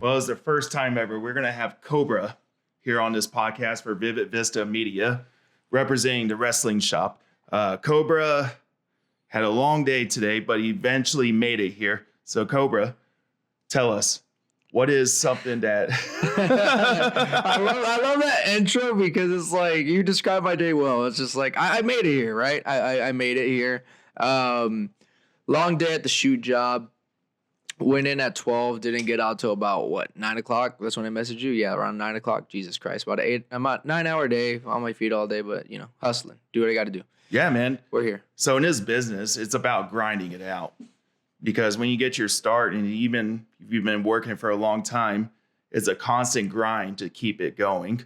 Well, it's the first time ever we're going to have Cobra here on this podcast for Vivid Vista Media, representing the wrestling shop. Cobra had a long day today, but he eventually made it here. So, Cobra, tell us, what is something that... I love that intro because it's like, you describe my day well. It's just like, I made it here, right? I made it here. Long day at the shoot job. Went in at 12, didn't get out till about, 9 o'clock? That's when I messaged you? Yeah, around 9 o'clock. Jesus Christ. About 9-hour day, on my feet all day, but, hustling. Do what I got to do. Yeah, man. We're here. So in this business, it's about grinding it out. Because when you get your start, and even if you've been working for a long time, it's a constant grind to keep it going.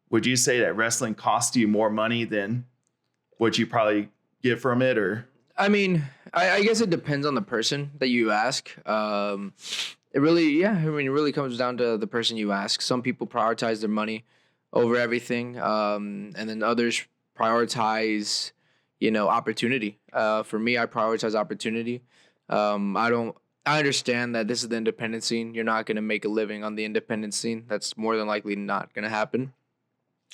Would you say that wrestling costs you more money than what you probably get from it, or? I mean, I guess it depends on the person that you ask. It really comes down to the person you ask. Some people prioritize their money over everything, and then others prioritize, opportunity. For me, I prioritize opportunity. I understand that this is the independent scene. You're not going to make a living on the independent scene. That's more than likely not going to happen.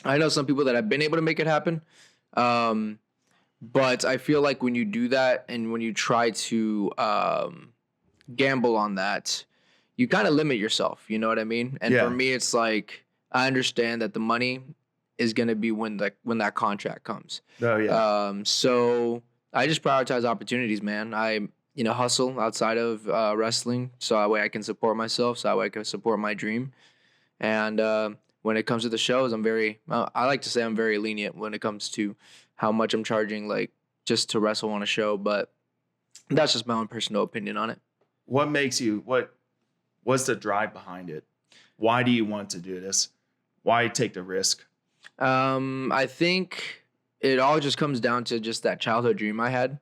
I know some people that have been able to make it happen. But I feel like when you do that and when you try to gamble on that, you kind of limit yourself. You know what I mean? And for me, it's like, I understand that the money is going to be when that contract comes. Oh, yeah. So I just prioritize opportunities, man. I hustle outside of wrestling so that way I can support myself, so that way I can support my dream. And when it comes to the shows, I like to say I'm very lenient when it comes to how much I'm charging, like, just to wrestle on a show, but that's just my own personal opinion on it. What makes you, what's the drive behind it? Why do you want to do this? Why take the risk? I think it all just comes down to just that childhood dream I had.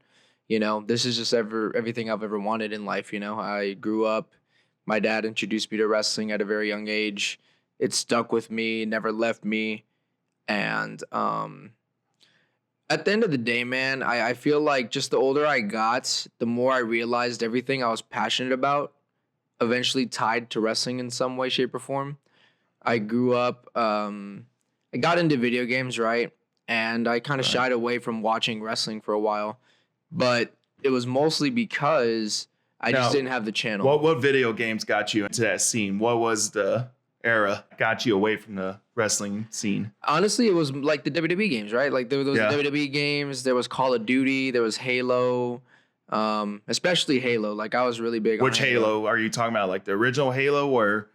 This is just everything I've ever wanted in life. I grew up, my dad introduced me to wrestling at a very young age. It stuck with me, never left me. And, at the end of the day, man, I feel like just the older I got, the more I realized everything I was passionate about eventually tied to wrestling in some way, shape, or form. I grew up, I got into video games, right? And I kind of shied away from watching wrestling for a while. But it was mostly because I just didn't have the channel. What video games got you into that scene? What was the era got you away from the wrestling scene? Honestly, it was like the WWE games, right? Like there was WWE games, there was Call of Duty, there was Halo, especially Halo. Like I was really big on Which Halo are you talking about? Like the original Halo, or?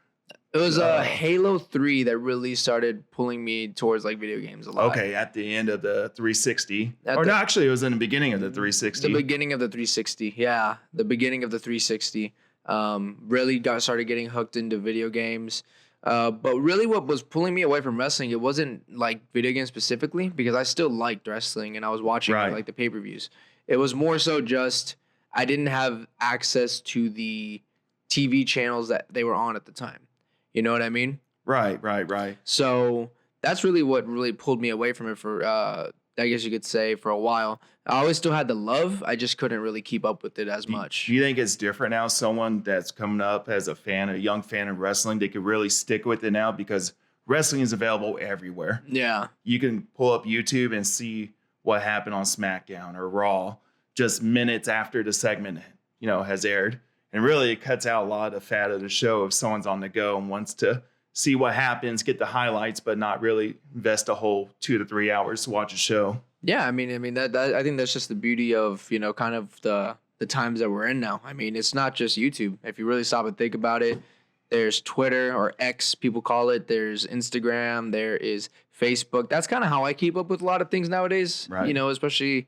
It was Halo 3 that really started pulling me towards like video games a lot. Okay, at the end of the 360. Actually, it was in the beginning of the 360. The beginning of the 360, yeah. The beginning of the 360. Really started getting hooked into video games. But really what was pulling me away from wrestling, it wasn't like video games specifically, because I still liked wrestling and I was watching like the pay-per-views. It was more so just I didn't have access to the TV channels that they were on at the time. You know what I mean? Right. So that's really what really pulled me away from it for, I guess you could say, for a while. I always still had the love. I just couldn't really keep up with it as much. Do you think it's different now? Someone that's coming up as a young fan of wrestling, they could really stick with it now because wrestling is available everywhere. Yeah. You can pull up YouTube and see what happened on SmackDown or Raw just minutes after the segment, has aired. And really, it cuts out a lot of the fat of the show if someone's on the go and wants to see what happens, get the highlights, but not really invest a whole 2 to 3 hours to watch a show. Yeah, I mean that I think that's just the beauty of, kind of the times that we're in now. I mean, it's not just YouTube. If you really stop and think about it, there's Twitter, or X, people call it. There's Instagram. There is Facebook. That's kind of how I keep up with a lot of things nowadays. Right. Especially,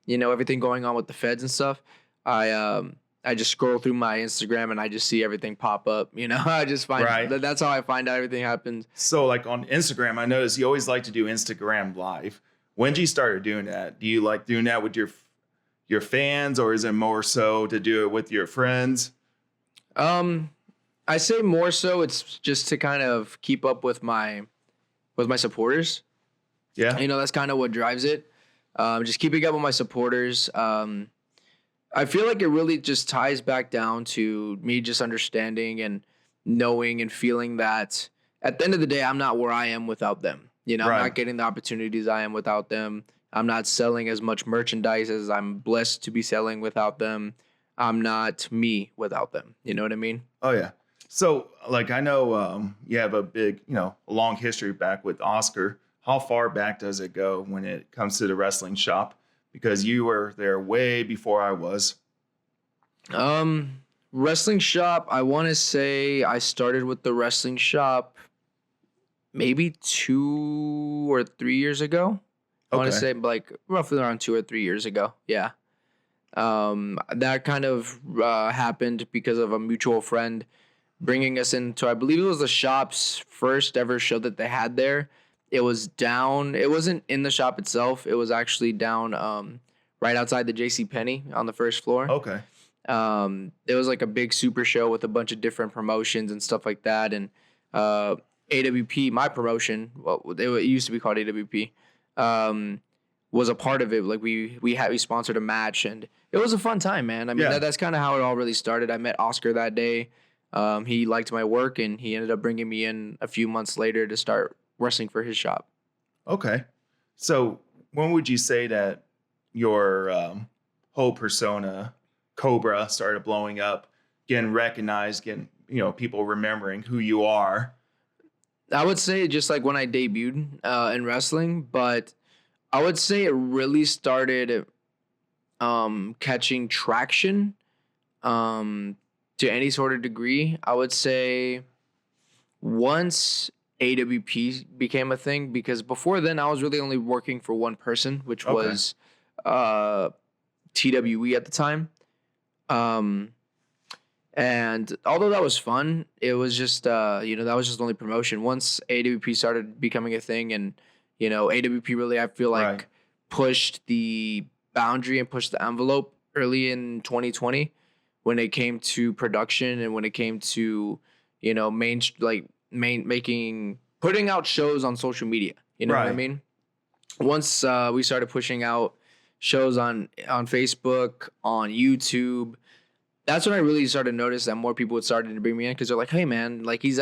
everything going on with the feds and stuff. I just scroll through my Instagram and I just see everything pop up. I just find that's how I find out everything happens. So like on Instagram, I noticed you always like to do Instagram Live. When did you start doing that? Do you like doing that with your fans, or is it more so to do it with your friends? I say more so it's just to kind of keep up with my supporters. Yeah. That's kind of what drives it. Just keeping up with my supporters. I feel like it really just ties back down to me just understanding and knowing and feeling that at the end of the day, I'm not where I am without them. You know, I'm Right. not getting the opportunities I am without them. I'm not selling as much merchandise as I'm blessed to be selling without them. I'm not me without them. You know what I mean? Oh yeah. So like I know you have a big, a long history back with Oscar. How far back does it go when it comes to the wrestling shop? Because you were there way before I was. Wrestling shop, I want to say I started with the wrestling shop maybe 2 or 3 years ago. I want to Okay. say like roughly around 2 or 3 years ago. Yeah. That kind of happened because of a mutual friend bringing us into, I believe it was the shop's first ever show that they had there. It was down, it wasn't in the shop itself. It was actually down right outside the JC Penney on the first floor. Okay. It was like a big super show with a bunch of different promotions and stuff like that. And AWP, my promotion, well, it used to be called AWP, was a part of it. Like we sponsored a match, and it was a fun time, man. I mean, Yeah. that's kind of how it all really started. I met Oscar that day. He liked my work, and he ended up bringing me in a few months later to start wrestling for his shop. Okay. So when would you say that your whole persona, Cobra, started blowing up, getting recognized, getting, people remembering who you are? I would say just like when I debuted in wrestling, but I would say it really started catching traction to any sort of degree. I would say once AWP became a thing, because before then I was really only working for one person, which Okay. was TWE at the time. And although that was fun, it was just that was just the only promotion. Once AWP started becoming a thing, and AWP really, I feel like, Right. pushed the boundary and pushed the envelope early in 2020 when it came to production and when it came to putting out shows on social media. You know what I Right. mean? Once we started pushing out shows on Facebook, on YouTube, that's when I really started to notice that more people would start to bring me in, because they're like, hey man, like he's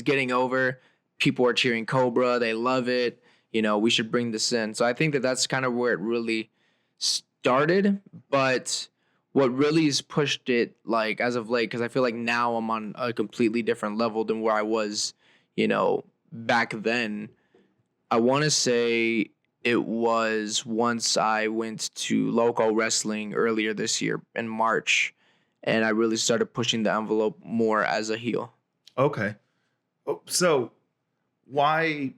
getting over. People are cheering Cobra. They love it. We should bring this in. So I think that that's kind of where it really started. But what really has pushed it, like as of late, because I feel like now I'm on a completely different level than where I was, back then. I want to say it was once I went to local wrestling earlier this year in March, and I really started pushing the envelope more as a heel. Okay. So why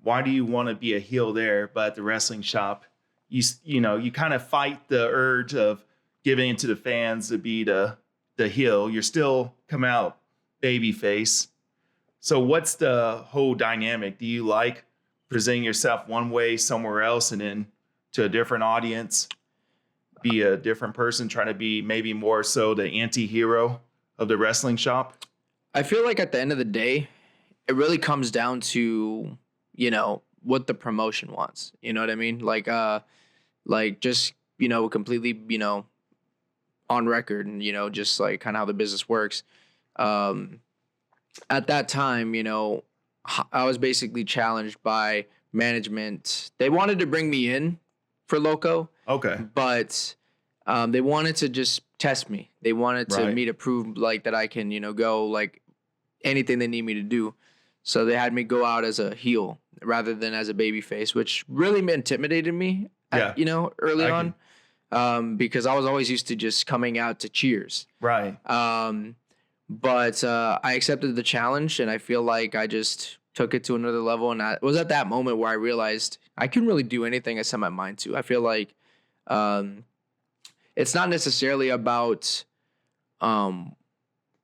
do you want to be a heel there, but at the wrestling shop, you kind of fight the urge of giving into the fans to be the heel. You're still come out babyface. So what's the whole dynamic? Do you like presenting yourself one way somewhere else and then to a different audience, be a different person, trying to be maybe more so the anti-hero of the wrestling shop? I feel like at the end of the day, it really comes down to, what the promotion wants. You know what I mean? Like just, completely, on record and, just like kind of how the business works. At that time, I was basically challenged by management. They wanted to bring me in for Loco, Okay. but they wanted to just test me. They wanted Right. me to prove like that I can, go like anything they need me to do. So they had me go out as a heel rather than as a babyface, which really intimidated me, early I on, because I was always used to just coming out to cheers. Right. But I accepted the challenge, and I feel like I just took it to another level. And I was at that moment where I realized I can really do anything I set my mind to. I feel like it's not necessarily about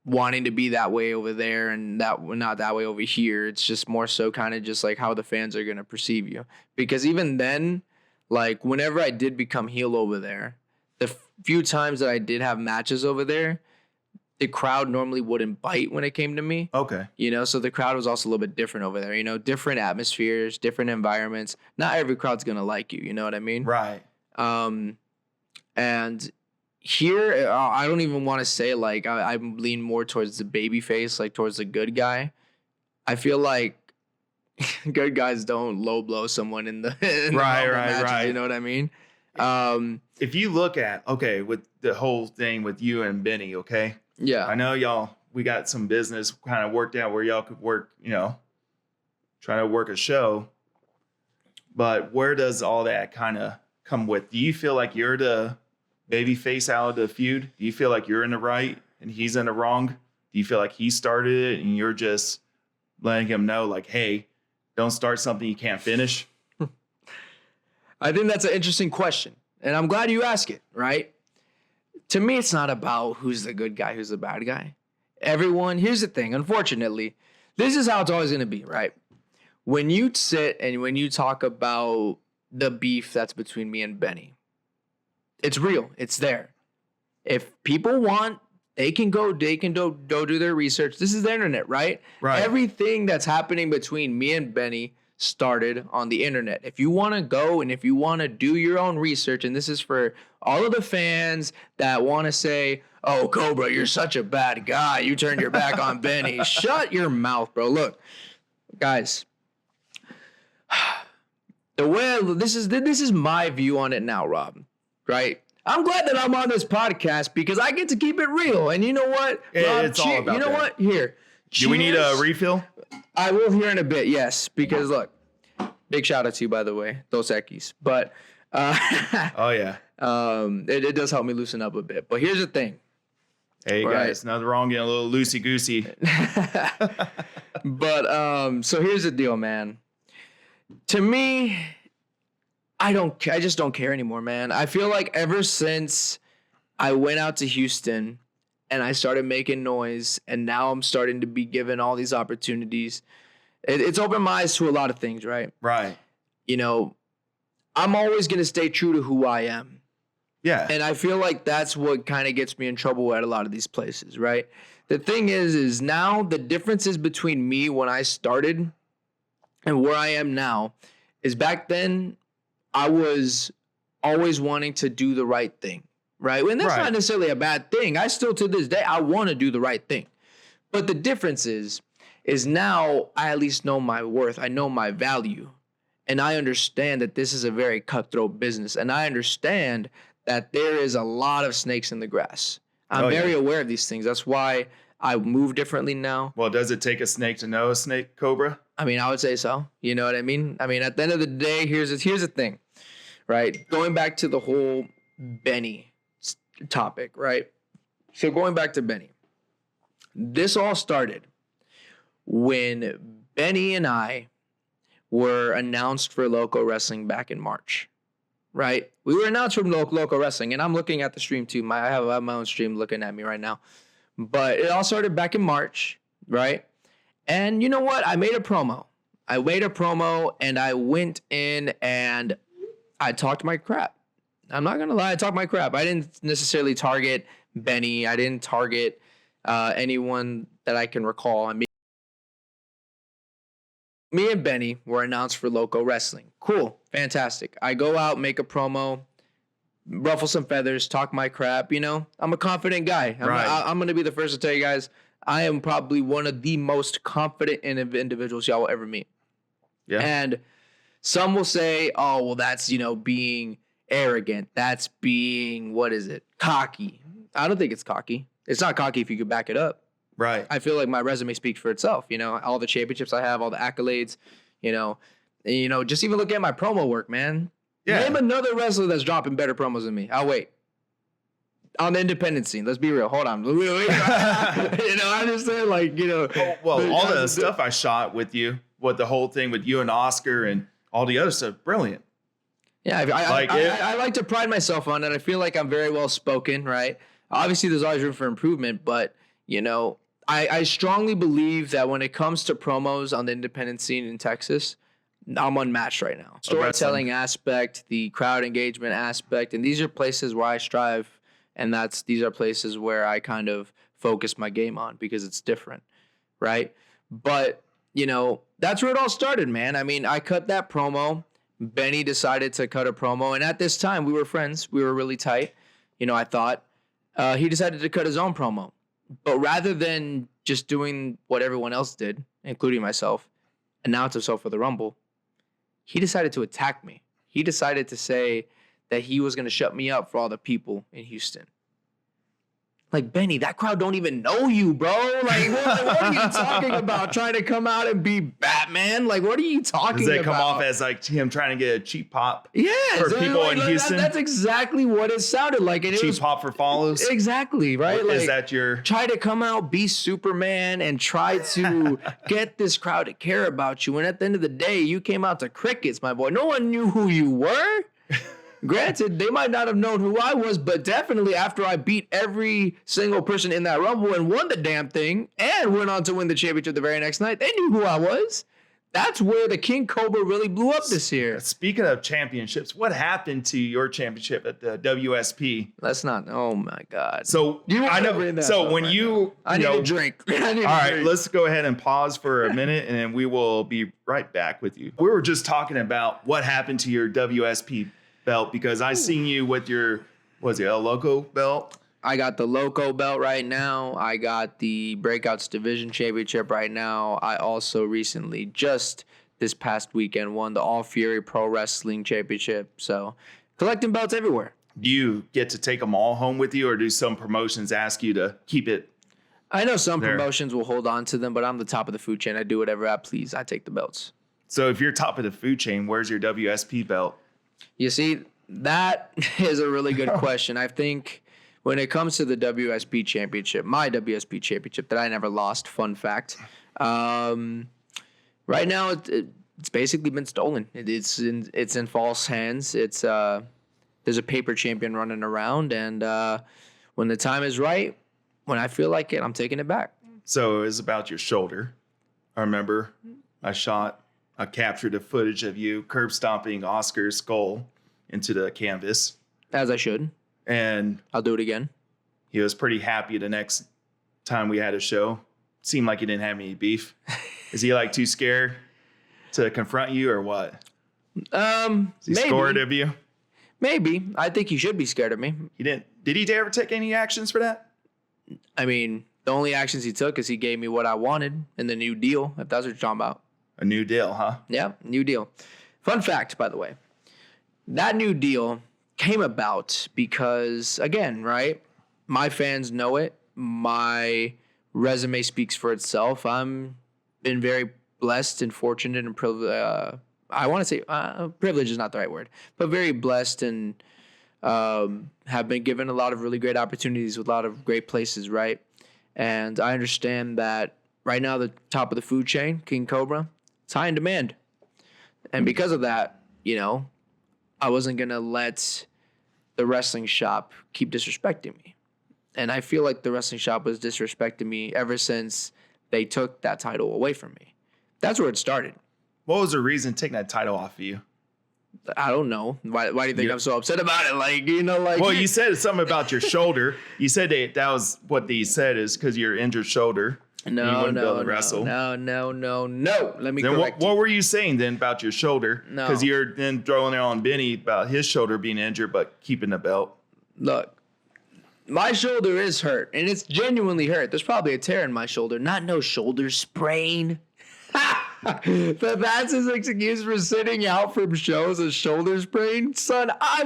wanting to be that way over there and that not that way over here. It's just more so kind of just like how the fans are going to perceive you. Because even then, like whenever I did become heel over there, the few times that I did have matches over there, the crowd normally wouldn't bite when it came to me. Okay. So the crowd was also a little bit different over there, different atmospheres, different environments. Not every crowd's going to like you. You know what I mean? Right. And here, I don't even want to say like I lean more towards the baby face, like towards the good guy. I feel like good guys don't low blow someone in the Right, matches, you know what I mean? If you look at, okay, with the whole thing with you and Benny, okay? Yeah. I know y'all, we got some business kind of worked out where y'all could work, try to work a show. But where does all that kind of come with? Do you feel like you're the baby face out of the feud? Do you feel like you're in the right and he's in the wrong? Do you feel like he started it and you're just letting him know, like, hey, don't start something you can't finish? I think that's an interesting question. And I'm glad you ask it, right? To me, it's not about who's the good guy, who's the bad guy. Everyone, here's the thing, unfortunately, this is how it's always going to be, right? When you sit and when you talk about the beef that's between me and Benny, it's real. It's there. If people want, they can go do their research. This is the internet, right? Right. Everything that's happening between me and Benny started on the internet. If you want to go and if you want to do your own research, and this is for all of the fans that want to say, oh, Cobra, you're such a bad guy. You turned your back on Benny. Shut your mouth, bro. Look, guys, this is my view on it now, Rob, right? I'm glad that I'm on this podcast because I get to keep it real. And you know what? Rob, it's all about you know that. What? Here. Do we need a cheers. refill? I will here in a bit, yes. Because look, big shout out to you, by the way, Dos Equis. But Oh, yeah. it does help me loosen up a bit. But here's the thing. Hey, Right. guys, nothing wrong getting a little loosey-goosey. But so here's the deal, man. To me, I just don't care anymore, man. I feel like ever since I went out to Houston and I started making noise and now I'm starting to be given all these opportunities, it's opened my eyes to a lot of things, right? Right. I'm always going to stay true to who I am. Yeah. And I feel like that's what kind of gets me in trouble at a lot of these places, right? The thing is now the differences between me when I started and where I am now is back then I was always wanting to do the right thing, right? And that's not necessarily a bad thing. I still, to this day, I want to do the right thing. But the difference is now I at least know my worth. I know my value. And I understand that this is a very cutthroat business. And I understand that there is a lot of snakes in the grass. I'm very aware of these things. That's why I move differently now. Well, does it take a snake to know a snake, Cobra? I mean, I would say so. You know what I mean? I mean, at the end of the day, here's the thing, right? Going back to the whole Benny topic, right? So going back to Benny, this all started when Benny and I were announced for Loco Wrestling back in March, right? We were announced from Loco Wrestling, and I'm looking at the stream too. I have my own stream looking at me right now. But it all started back in March, right? And you know what? I made a promo and I went in and I talked my crap. I'm not going to lie. I talked my crap. I didn't necessarily target Benny. I didn't target anyone that I can recall. I mean, me and Benny were announced for Loco Wrestling. Cool. Fantastic. I go out, make a promo, ruffle some feathers, talk my crap. I'm a confident guy. I'm going to be the first to tell you guys, I am probably one of the most confident individuals y'all will ever meet. Yeah. And some will say, oh, well, that's, being arrogant. That's being, cocky. I don't think it's cocky. It's not cocky if you could back it up. Right. I feel like my resume speaks for itself. All the championships I have, all the accolades, just even look at my promo work, man. Yeah. Name another wrestler that's dropping better promos than me. I'll wait. On the independent scene, let's be real. Hold on. I understand, Well, all the stuff I shot with you, the whole thing with you and Oscar and all the other stuff, brilliant. Yeah, I like to pride myself on it. I feel like I'm very well spoken, right? Obviously, there's always room for improvement, but I strongly believe that when it comes to promos on the independent scene in Texas, I'm unmatched right now. Storytelling aspect, the crowd engagement aspect, and these are places where I strive. And these are places where I kind of focus my game on because it's different, right? But, that's where it all started, man. I mean, I cut that promo. Benny decided to cut a promo. And at this time, we were friends. We were really tight, I thought. he decided to cut his own promo. But rather than just doing what everyone else did, including myself, announce himself for the Rumble, he decided to attack me. He decided to say that he was going to shut me up for all the people in Houston. Like, Benny, that crowd don't even know you, bro. Like, what are you talking about? Trying to come out and be Batman? Like, what are you talking about? Does that come off as like him trying to get a cheap pop? Yeah, for people in Houston. That's exactly what it sounded like. And cheap pop for follows. Exactly, right? Is that your try to come out, be Superman, and try to get this crowd to care about you? And at the end of the day, you came out to crickets, my boy. No one knew who you were. Granted, they might not have known who I was, but definitely after I beat every single person in that Rumble and won the damn thing and went on to win the championship the very next night, they knew who I was. That's where the King Cobra really blew up this year. Speaking of championships, what happened to your championship at the WSP? Let's not. Oh my God. So I know. So when I need a drink. All right, let's go ahead and pause for a minute, and then we will be right back with you. We were just talking about what happened to your WSP belt because I seen you with your a Loco belt? I got the Loco belt right now. I got the Breakouts Division Championship right now. I also recently, just this past weekend, won the All Fury Pro Wrestling Championship. So collecting belts everywhere. Do you get to take them all home with you, or do some promotions ask you to keep it? I know some promotions will hold on to them, but I'm the top of the food chain. I do whatever I please. I take the belts. So if you're top of the food chain, where's your WSP belt? You see, that is a really good question. I think when it comes to the WSP championship, my WSP championship that I never lost, fun fact, right now it's basically been stolen. It's in false hands. There's a paper champion running around, and when the time is right, when I feel like it, I'm taking it back. So it was about your shoulder. I remember I captured the footage of you curb stomping Oscar's skull into the canvas. As I should. And I'll do it again. He was pretty happy the next time we had a show. Seemed like he didn't have any beef. Is he like too scared to confront you or what? Is he scared of you? Maybe. I think he should be scared of me. He didn't. Did he ever take any actions for that? I mean, the only actions he took is he gave me what I wanted in the new deal, if that's what you're talking about. A new deal, huh? Yeah, new deal. Fun fact, by the way. That new deal came about because, again, right? My fans know it. My resume speaks for itself. I'm been very blessed and fortunate and privileged. I want to say privilege is not the right word, but very blessed and have been given a lot of really great opportunities with a lot of great places, right? And I understand that right now the top of the food chain, King Cobra, it's high in demand. And because of that, I wasn't going to let the wrestling shop keep disrespecting me. And I feel like the wrestling shop was disrespecting me ever since they took that title away from me. That's where it started. What was the reason taking that title off of you? I don't know. Why do you think I'm so upset about it? Well, you said something about your shoulder. You said that was what they said is because of your injured shoulder. No. Let me correct what were you saying then about your shoulder? No. Because you're then throwing it on Benny about his shoulder being injured, but keeping the belt. Look, my shoulder is hurt, and it's genuinely hurt. There's probably a tear in my shoulder. Not no shoulder sprain. But that's his excuse for sitting out from shows, a shoulder sprain. Son, I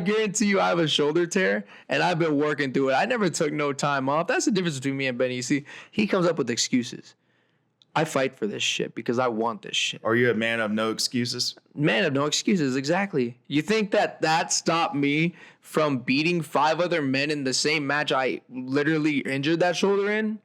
guarantee you I have a shoulder tear, and I've been working through it. I never took no time off. That's the difference between me and Benny. You see, he comes up with excuses. I fight for this shit because I want this shit. Are you a man of no excuses? Man of no excuses, exactly. You think that stopped me from beating 5 other men in the same match I literally injured that shoulder in?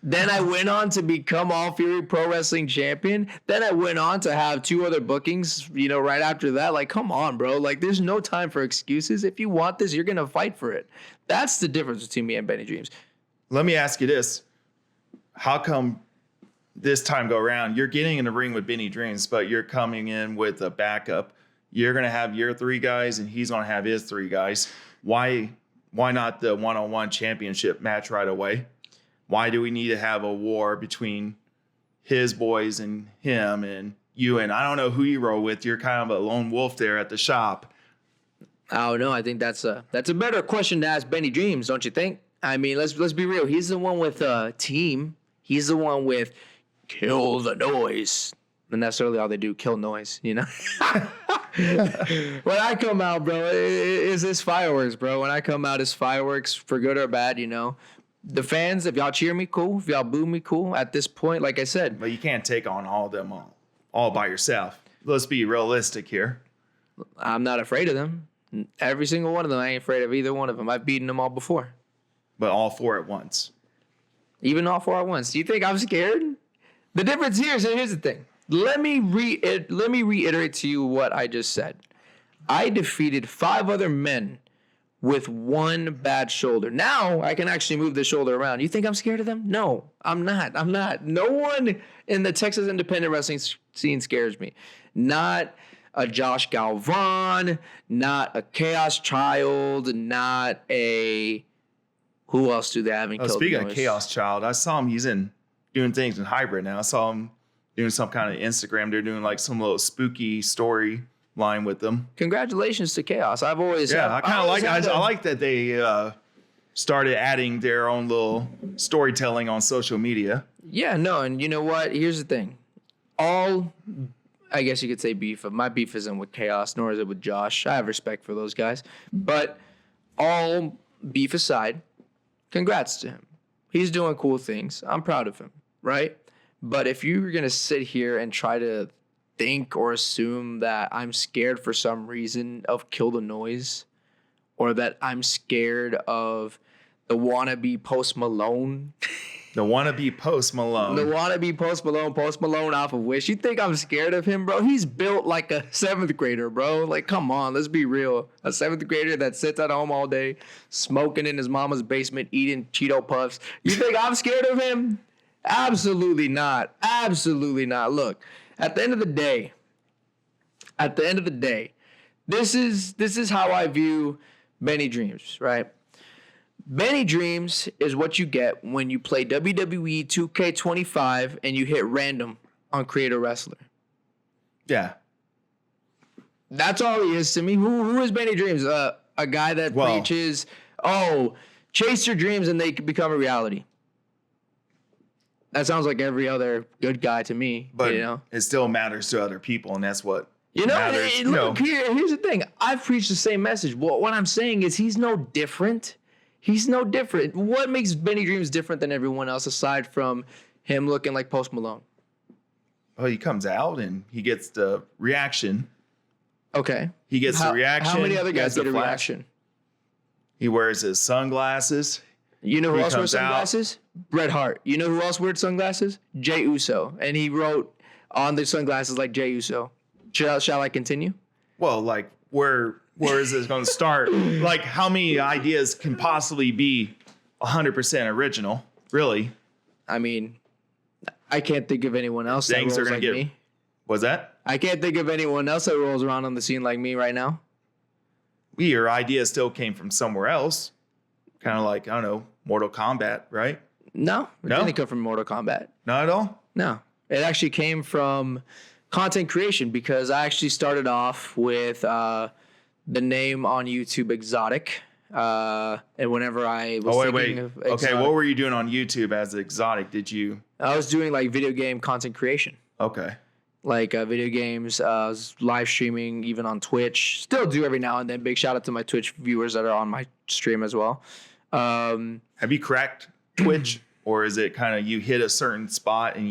Then I went on to become All Fury Pro Wrestling Champion. Then I went on to have 2 other bookings, right after that. Like, come on, bro. Like, there's no time for excuses. If you want this, you're going to fight for it. That's the difference between me and Benny Dreamz. Let me ask you this. How come this time go around, you're getting in the ring with Benny Dreamz, but you're coming in with a backup? You're going to have your 3 guys, and he's going to have his 3 guys. Why not the one-on-one championship match right away? Why do we need to have a war between his boys and him and you? And I don't know who you roll with. You're kind of a lone wolf there at the shop. I don't know. I think that's a better question to ask Benny Dreamz, don't you think? I mean, let's be real. He's the one with team. He's the one with kill the noise. And that's really all they do, kill noise, you know? When I come out, bro, it's fireworks, bro. When I come out, it's fireworks for good or bad, you know? The fans, if y'all cheer me, cool. If y'all boo me, cool. At this point, like I said. But you can't take on all of them all by yourself. Let's be realistic here. I'm not afraid of them. Every single one of them, I ain't afraid of either one of them. I've beaten them all before. But all four at once. Even all four at once. Do you think I'm scared? The difference here is, here's the thing. Let me reiterate to you what I just said. I defeated 5 other men with one bad shoulder. Now I can actually move the shoulder around. You think I'm scared of them? No, I'm not. No one in the Texas independent wrestling scene scares me. Not a Josh Galvan, not a Chaos Child, not a... Who else do they have in Kill Speaking Noise? of Chaos Child, I saw him. He's doing things in hybrid now. I saw him doing some kind of Instagram. They're doing like some little spooky story line with them. Congratulations to Chaos. I like that they started adding their own little storytelling on social media. Yeah, no, and you know what? Here's the thing. I guess you could say beef. My beef isn't with Chaos, nor is it with Josh. I have respect for those guys. But all beef aside, congrats to him. He's doing cool things. I'm proud of him, right? But if you're going to sit here and try to think or assume that I'm scared for some reason of Kill the Noise, or that I'm scared of the wannabe Post Malone. The wannabe Post Malone off of Wish. You think I'm scared of him, bro? He's built like a 7th grader, bro. Like, come on, let's be real. A 7th grader that sits at home all day, smoking in his mama's basement, eating Cheeto Puffs. You think I'm scared of him? Absolutely not. Absolutely not. Look, at the end of the day, this is how I view Benny Dreamz, right? Benny Dreamz is what you get when you play WWE 2K25 and you hit random on Create a Wrestler. Yeah. That's all he is to me. Who is Benny Dreamz? A guy that preaches, chase your dreams and they can become a reality. That sounds like every other good guy to me. But you know? It still matters to other people, and that's what matters. Here's the thing. I've preached the same message. Well, what I'm saying is he's no different. He's no different. What makes Benny Dreamz different than everyone else aside from him looking like Post Malone? Well, he comes out and he gets the reaction. Okay. He gets the reaction. How many other guys get a reaction? He wears his sunglasses. You know who else wears sunglasses? Bret Hart. You know who else wears sunglasses? Jey Uso. And he wrote on the sunglasses like Jey Uso. Shall I continue? Well, like where is this going to start? Like, how many ideas can possibly be 100% original? Really? I mean, I can't think of anyone else that rolls like me. What's that? I can't think of anyone else that rolls around on the scene like me right now. Your idea still came from somewhere else. Kind of like, I don't know, Mortal Kombat, right? No, it didn't come from Mortal Kombat. Not at all? No. It actually came from content creation because I actually started off with the name on YouTube Exotic. And whenever I was thinking of Exotic, okay, what were you doing on YouTube as Exotic? I was doing like video game content creation. Okay. Like video games, live streaming, even on Twitch. Still do every now and then. Big shout out to my Twitch viewers that are on my stream as well. Have you cracked Twitch? Or is it kind of you hit a certain spot and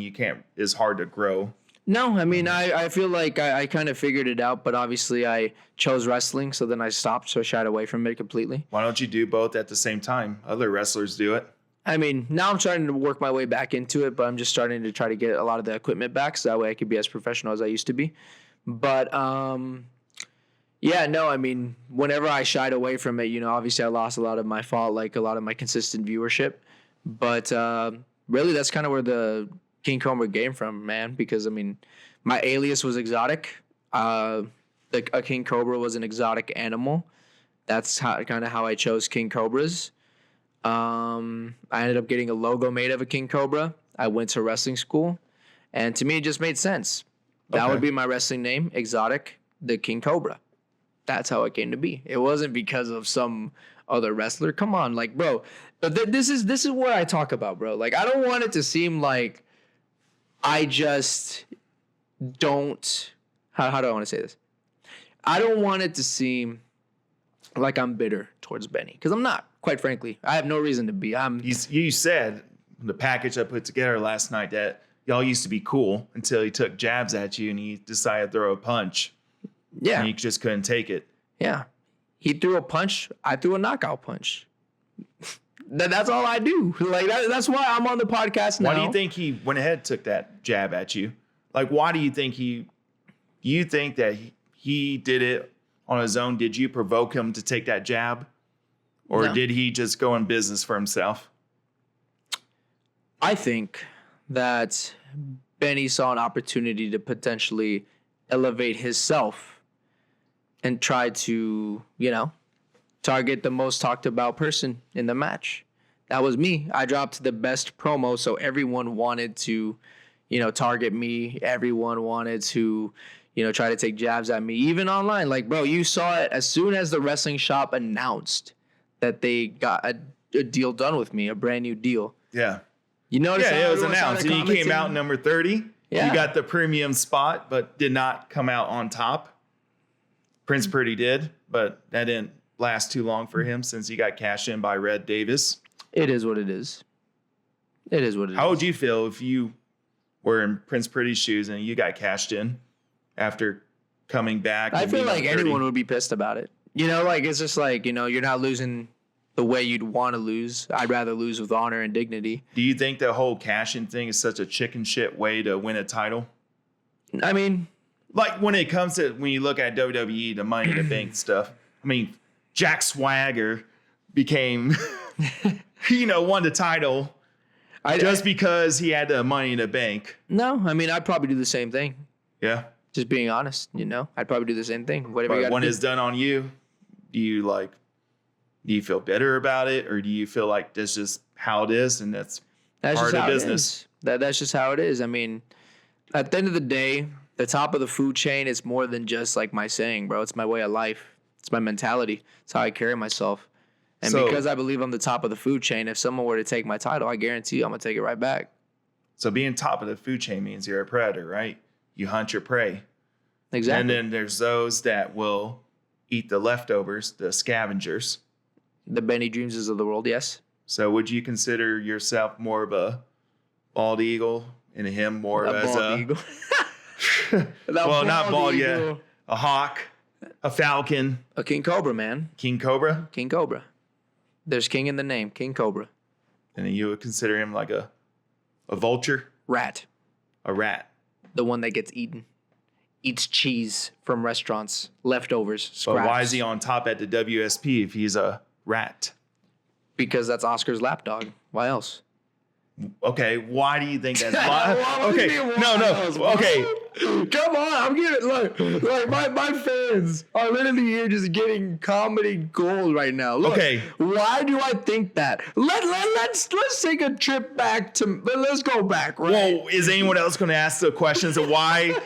it's hard to grow? No, I mean, I feel like I kind of figured it out, but obviously I chose wrestling, so then I stopped, so I shied away from it completely. Why don't you do both at the same time? Other wrestlers do it. I mean, now I'm trying to work my way back into it, but I'm just starting to try to get a lot of the equipment back, so that way I could be as professional as I used to be. But, yeah, no, I mean, whenever I shied away from it, obviously I lost a lot of my consistent viewership. But really, that's kind of where the King Cobra came from, man. Because, I mean, my alias was Exotic. A King Cobra was an exotic animal. That's kind of how I chose King Cobras. I ended up getting a logo made of a King Cobra. I went to wrestling school. And to me, it just made sense. That would be my wrestling name, Exotic, the King Cobra. that's how it came to be. It wasn't because of some other wrestler. Come on, like, bro. But this is what I talk about, bro. Like, I don't want it to seem like I just don't. How do I want to say this? I don't want it to seem like I'm bitter towards Benny, because I'm not. Quite frankly, I have no reason to be. You said the package I put together last night that y'all used to be cool until he took jabs at you and he decided to throw a punch. Yeah. And you just couldn't take it. Yeah. He threw a punch. I threw a knockout punch. That's all I do. Like that's why I'm on the podcast now. Why do you think he went ahead and took that jab at you? Like, why do you think you think that he did it on his own? Did you provoke him to take that jab? Or did he just go in business for himself? I think that Benny saw an opportunity to potentially elevate himself and try to, target the most talked about person in the match. That was me. I dropped the best promo, so everyone wanted to, target me. Everyone wanted to, try to take jabs at me, even online. Like, bro, you saw it as soon as the wrestling shop announced that they got a deal done with me, a brand new deal. Yeah. You notice? Yeah, it was announced. And he came out number 30. Yeah. You got the premium spot, but did not come out on top. Prince Pretty did, but that didn't last too long for him since he got cashed in by Red Davis. It is what it is. It is what it is. How would you feel if you were in Prince Pretty's shoes and you got cashed in after coming back? I feel like anyone would be pissed about it. It's just like, you're not losing the way you'd want to lose. I'd rather lose with honor and dignity. Do you think the whole cash-in thing is such a chicken shit way to win a title? I mean, like when it comes to, when you look at WWE, the Money in the Bank stuff, I mean, Jack Swagger became, won the title just because he had the Money in the Bank. No, I mean, I'd probably do the same thing. Yeah. Just being honest, I'd probably do the same thing. Whatever. But when it's done on you, do you feel better about it, or do you feel like that's just how it is and that's part of business? That's just how it is. I mean, at the end of the day, the top of the food chain is more than just like my saying, bro. It's my way of life. It's my mentality. It's how I carry myself. And because I believe I'm the top of the food chain, if someone were to take my title, I guarantee you I'm going to take it right back. So being top of the food chain means you're a predator, right? You hunt your prey. Exactly. And then there's those that will eat the leftovers, the scavengers. The Benny Dreamzes of the world, yes. So would you consider yourself more of a bald eagle and him more as a eagle? well, not bald yet. A hawk, a falcon, a king cobra, man. King Cobra. King Cobra. There's king in the name, King Cobra. And then you would consider him like a vulture, rat, a rat, the one that gets eaten, eats cheese from restaurants, leftovers, scraps. But why is he on top at the WSP if he's a rat? Because that's Oscar's lapdog. Why else? Okay, why do you think that's why? Okay, okay. Come on, I'm getting like my fans are literally here just getting comedy gold right now. Look, okay, why do I think that? Let's take a trip back to. Let's go back. Right? Whoa, is anyone else going to ask the questions of why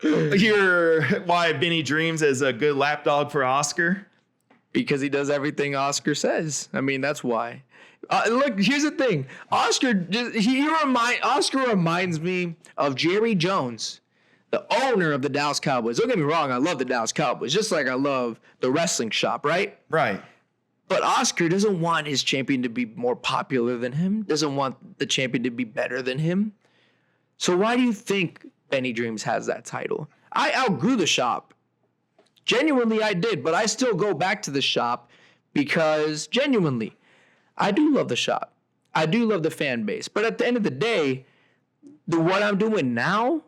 Benny Dreamz is a good lapdog for Oscar? Because he does everything Oscar says. I mean, that's why. Look, here's the thing. Oscar reminds me of Jerry Jones, the owner of the Dallas Cowboys. Don't get me wrong, I love the Dallas Cowboys, just like I love the wrestling shop, right? Right. But Oscar doesn't want his champion to be more popular than him, doesn't want the champion to be better than him. So why do you think Benny Dreamz has that title? I outgrew the shop. Genuinely, I did, but I still go back to the shop because genuinely, I do love the shop. I do love the fan base. But at the end of the day, what I'm doing now,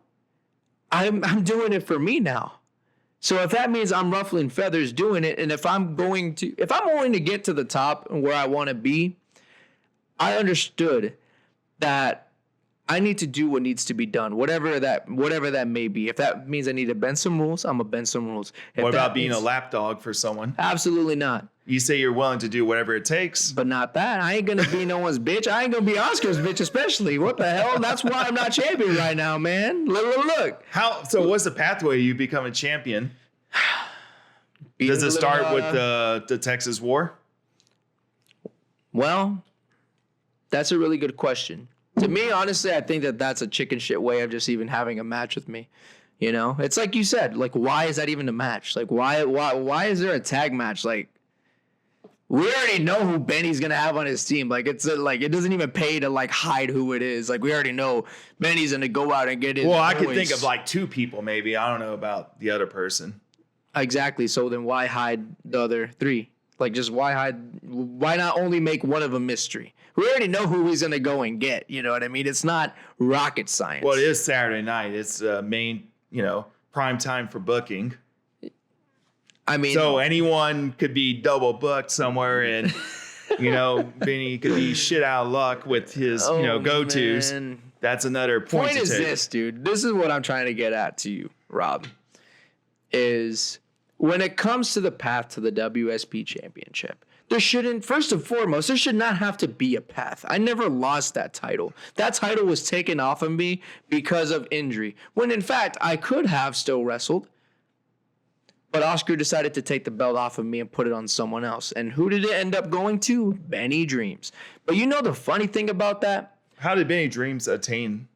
I'm doing it for me now. So if that means I'm ruffling feathers doing it, and if I'm going to get to the top and where I want to be, I understood that I need to do what needs to be done, whatever that may be. If that means I need to bend some rules, I'm gonna bend some rules. What about being a lapdog for someone? Absolutely not. You say you're willing to do whatever it takes. But not that. I ain't gonna be no one's bitch. I ain't gonna be Oscar's bitch especially. What the hell? That's why I'm not champion right now, man. Look. So what's the pathway you become a champion? Does it start with the Texas War? Well, that's a really good question. To me, honestly, I think that that's a chicken shit way of just even having a match with me. You know, it's like you said, like, why is that even a match? Like, why is there a tag match? Like, we already know who Benny's gonna have on his team. Like, it's like it doesn't even pay to like hide who it is. Like, we already know Benny's gonna go out and get his. Well, I could think of like 2 people, maybe. I don't know about the other person. Exactly. So then, why hide the other 3? Like, just why hide? Why not only make one of a mystery? We already know who he's gonna go and get. You know what I mean? It's not rocket science. Well, it is Saturday night. It's main, prime time for booking. I mean, so anyone could be double booked somewhere, and Benny could be shit out of luck with his go-tos. Man. That's another point is take. This, dude. This is what I'm trying to get at to you, Rob. Is when it comes to the path to the WSP championship, there shouldn't, first and foremost, there should not have to be a path. I never lost that title. That title was taken off of me because of injury, when in fact I could have still wrestled. But Oscar decided to take the belt off of me and put it on someone else. And who did it end up going to? Benny Dreamz. But you know the funny thing about that? How did Benny Dreamz attain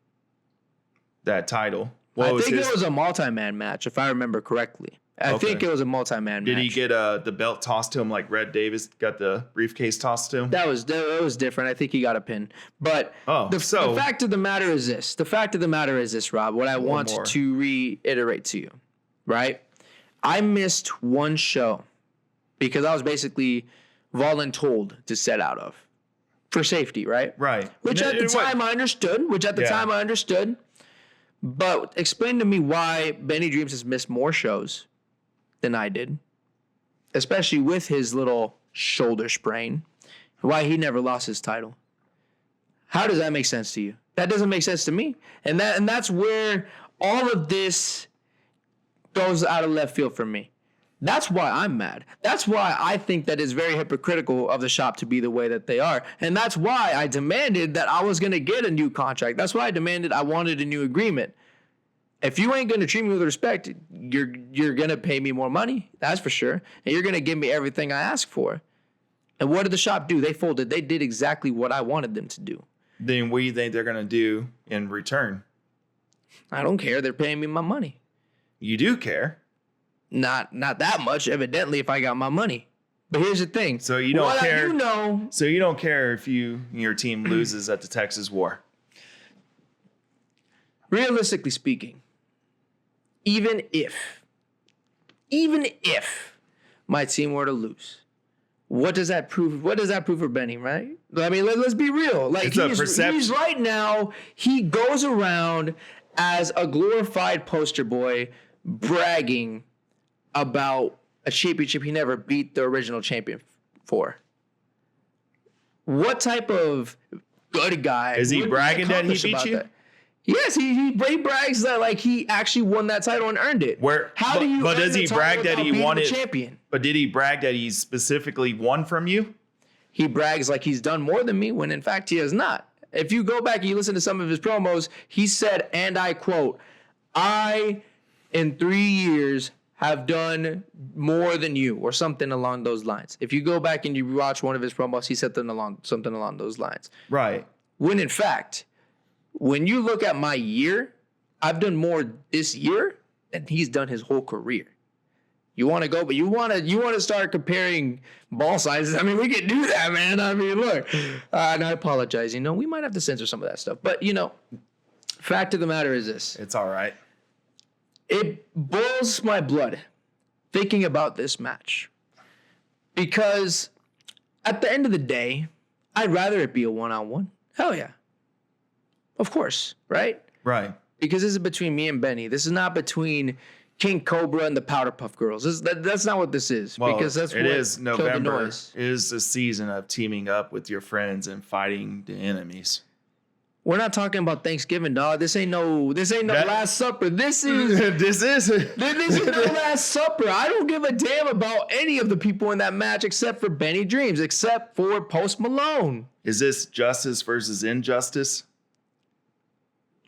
that title? I think it was a multi-man match, if I remember correctly. I think it was a multi-man match. Did he get the belt tossed to him like Red Davis got the briefcase tossed to him? That was different. I think he got a pin. But the fact of the matter is this. The fact of the matter is this, Rob, what I want to reiterate to you, right? I missed one show because I was basically voluntold to set out of for safety, right? Right. Which at the time I understood. But explain to me why Benny Dreamz has missed more shows than I did, especially with his little shoulder sprain, why he never lost his title. How does that make sense to you? That doesn't make sense to me. And that's where all of this goes out of left field for me. That's why I'm mad. That's why I think that it's very hypocritical of the shop to be the way that they are. And that's why I demanded that I was going to get a new contract. That's why I wanted a new agreement. If you ain't going to treat me with respect, you're going to pay me more money. That's for sure. And you're going to give me everything I ask for. And what did the shop do? They folded. They did exactly what I wanted them to do. Then what do you think they're going to do in return? I don't care. They're paying me my money. You do care. Not that much, evidently, if I got my money. But here's the thing. So you don't care. So you don't care if your team loses at the Texas War. Realistically speaking, even if my team were to lose, what does that prove? What does that prove for Benny, right? I mean, let's be real. Like, he's right now, he goes around as a glorified poster boy bragging about a championship he never beat the original champion for. What type of good guy is he bragging that he beat you? That? Yes, he brags that like he actually won that title and earned it. Does he brag that he won it? Champion? But did he brag that he specifically won from you? He brags like he's done more than me when in fact he has not. If you go back and you listen to some of his promos, he said, and I quote, "I in 3 years have done more than you," or something along those lines. If you go back and you watch one of his promos, he said something along those lines. Right. When in fact, when you look at my year, I've done more this year than he's done his whole career. You want to go, but you want to start comparing ball sizes. I mean, we can do that, man. I mean, look, and I apologize. We might have to censor some of that stuff, but fact of the matter is this. It's all right. It boils my blood thinking about this match because at the end of the day, I'd rather it be a one-on-one. Hell yeah. Of course, right? Right. Because this is between me and Benny. This is not between King Cobra and the Powder Puff Girls. That's not what this is. Well, because that's it is November. The it is the season of teaming up with your friends and fighting the enemies. We're not talking about Thanksgiving, dog. This ain't no Last Supper. This is no Last Supper. I don't give a damn about any of the people in that match except for Benny Dreamz, except for Post Malone. Is this justice versus injustice?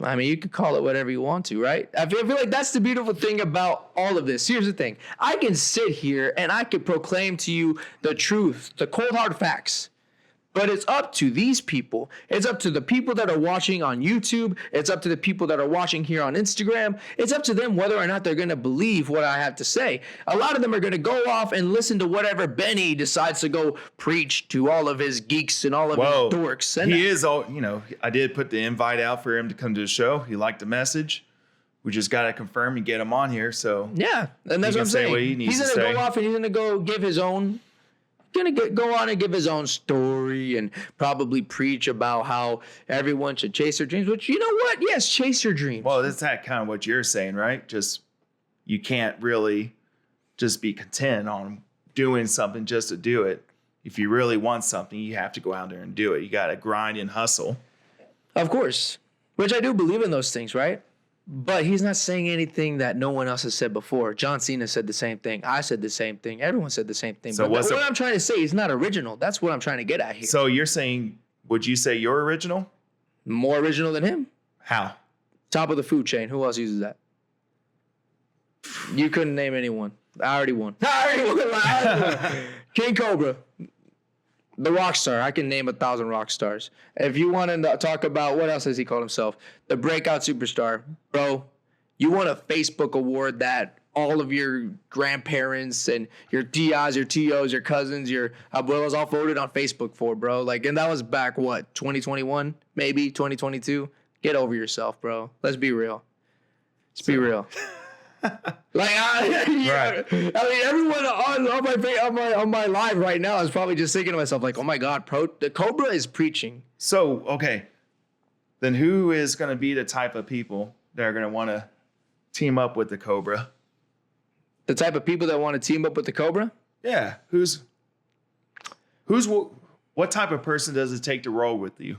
I mean, you could call it whatever you want to, right? I feel like that's the beautiful thing about all of this. Here's the thing. I can sit here and I can proclaim to you the truth, the cold hard facts. But it's up to these people. It's up to the people that are watching on YouTube. It's up to the people that are watching here on Instagram. It's up to them whether or not they're going to believe what I have to say. A lot of them are going to go off and listen to whatever Benny decides to go preach to all of his geeks and all of his dorks. And he is all, I did put the invite out for him to come to the show. He liked the message. We just got to confirm and get him on here. So yeah, and that's what I'm saying. He's going to go off and he's going to go give his own. Go on and give his own story and probably preach about how everyone should chase their dreams. Which, you know what? Yes, chase your dreams. Well, that's that kind of what you're saying, right? Just you can't really just be content on doing something just to do it. If you really want something, you have to go out there and do it. You got to grind and hustle. Of course, which I do believe in those things, right? But he's not saying anything that no one else has said before. John Cena said the same thing. I said the same thing. Everyone said the same thing. So what I'm trying to say is not original. That's what I'm trying to get at here. So you're saying, would you say you're original? More original than him? How? Top of the food chain. Who else uses that? You couldn't name anyone. I already won. King Cobra. The rock star. I can name 1,000 rock stars. If you want to talk about, what else has he called himself? The breakout superstar. Bro, you won a Facebook award that all of your grandparents and your TIs, your TOs, your cousins, your abuelos all voted on Facebook for, bro. Like, and that was back, 2021? Maybe 2022? Get over yourself, bro. Let's be real. Let's be real. Right. I mean, everyone on my live right now is probably just thinking to myself, like, oh my God, the Cobra is preaching. So, okay. Then who is going to be the type of people that are going to want to team up with the Cobra? The type of people that want to team up with the Cobra? Yeah. What type of person does it take to roll with you?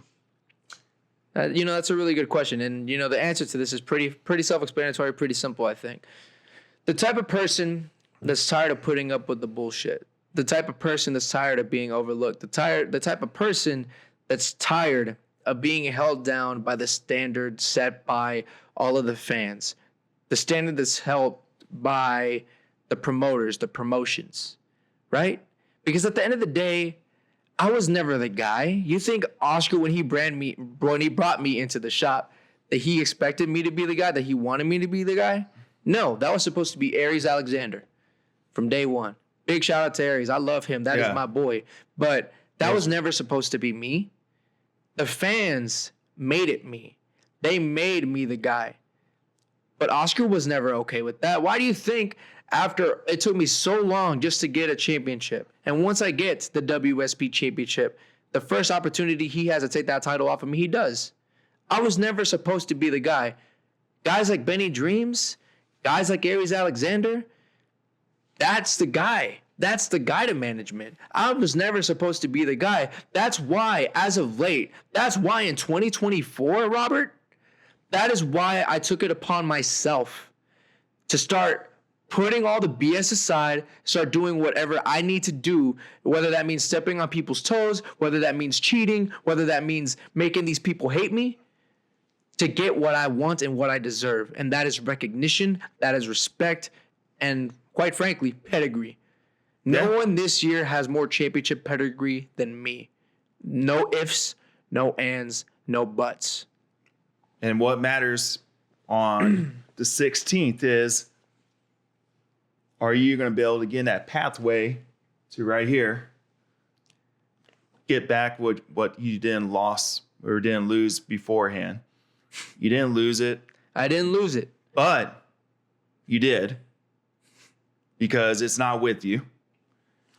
That's a really good question. And, the answer to this is pretty self-explanatory, pretty simple, I think. The type of person that's tired of putting up with the bullshit. The type of person that's tired of being overlooked. The type of person that's tired of being held down by the standard set by all of the fans. The standard that's held by the promoters, the promotions, right? Because at the end of the day, I was never the guy. You think Oscar, when he brought me into the shop, that he expected me to be the guy, that he wanted me to be the guy? No, that was supposed to be Aries Alexander from day one. Big shout out to Aries. I love him. That is my boy. But that was never supposed to be me. The fans made it me. They made me the guy. But Oscar was never okay with that. Why do you think after it took me so long just to get a championship, and once I get the WSP championship, the first opportunity he has to take that title off of me, he does. I was never supposed to be the guy. Guys like Benny Dreamz, guys like Aries Alexander, that's the guy. That's the guy to management. I was never supposed to be the guy. That's why, as of late, that's why in 2024, Robert, that is why I took it upon myself to start putting all the BS aside, start doing whatever I need to do, whether that means stepping on people's toes, whether that means cheating, whether that means making these people hate me, to get what I want and what I deserve. And that is recognition, that is respect, and quite frankly, pedigree. No one this year has more championship pedigree than me. No ifs, no ands, no buts. And what matters on the 16th is, are you going to be able to get in that pathway to right here, get back what you didn't lose beforehand? You didn't lose it. I didn't lose it. But you did, because it's not with you.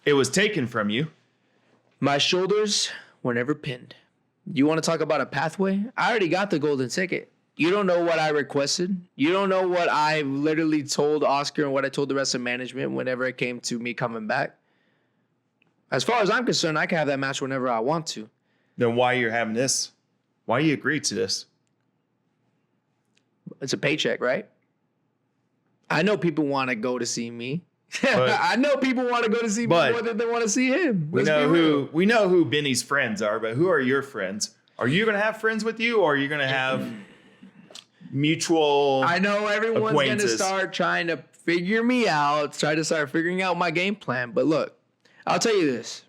It was taken from you. My shoulders were never pinned. You want to talk about a pathway? I already got the golden ticket. You don't know what I requested. You don't know what I literally told Oscar and what I told the rest of management whenever it came to me coming back. As far as I'm concerned, I can have that match whenever I want to. Then why you're having this? Why you agreed to this? It's a paycheck, right? I know people want to go to see me. I know people want to go to see me more than they want to see him. We know who Benny's friends are, but who are your friends? Are you going to have friends with you, or are you going to have mutual. I know everyone's going to start trying to figure me out, try to start figuring out my game plan. But look, I'll tell you this.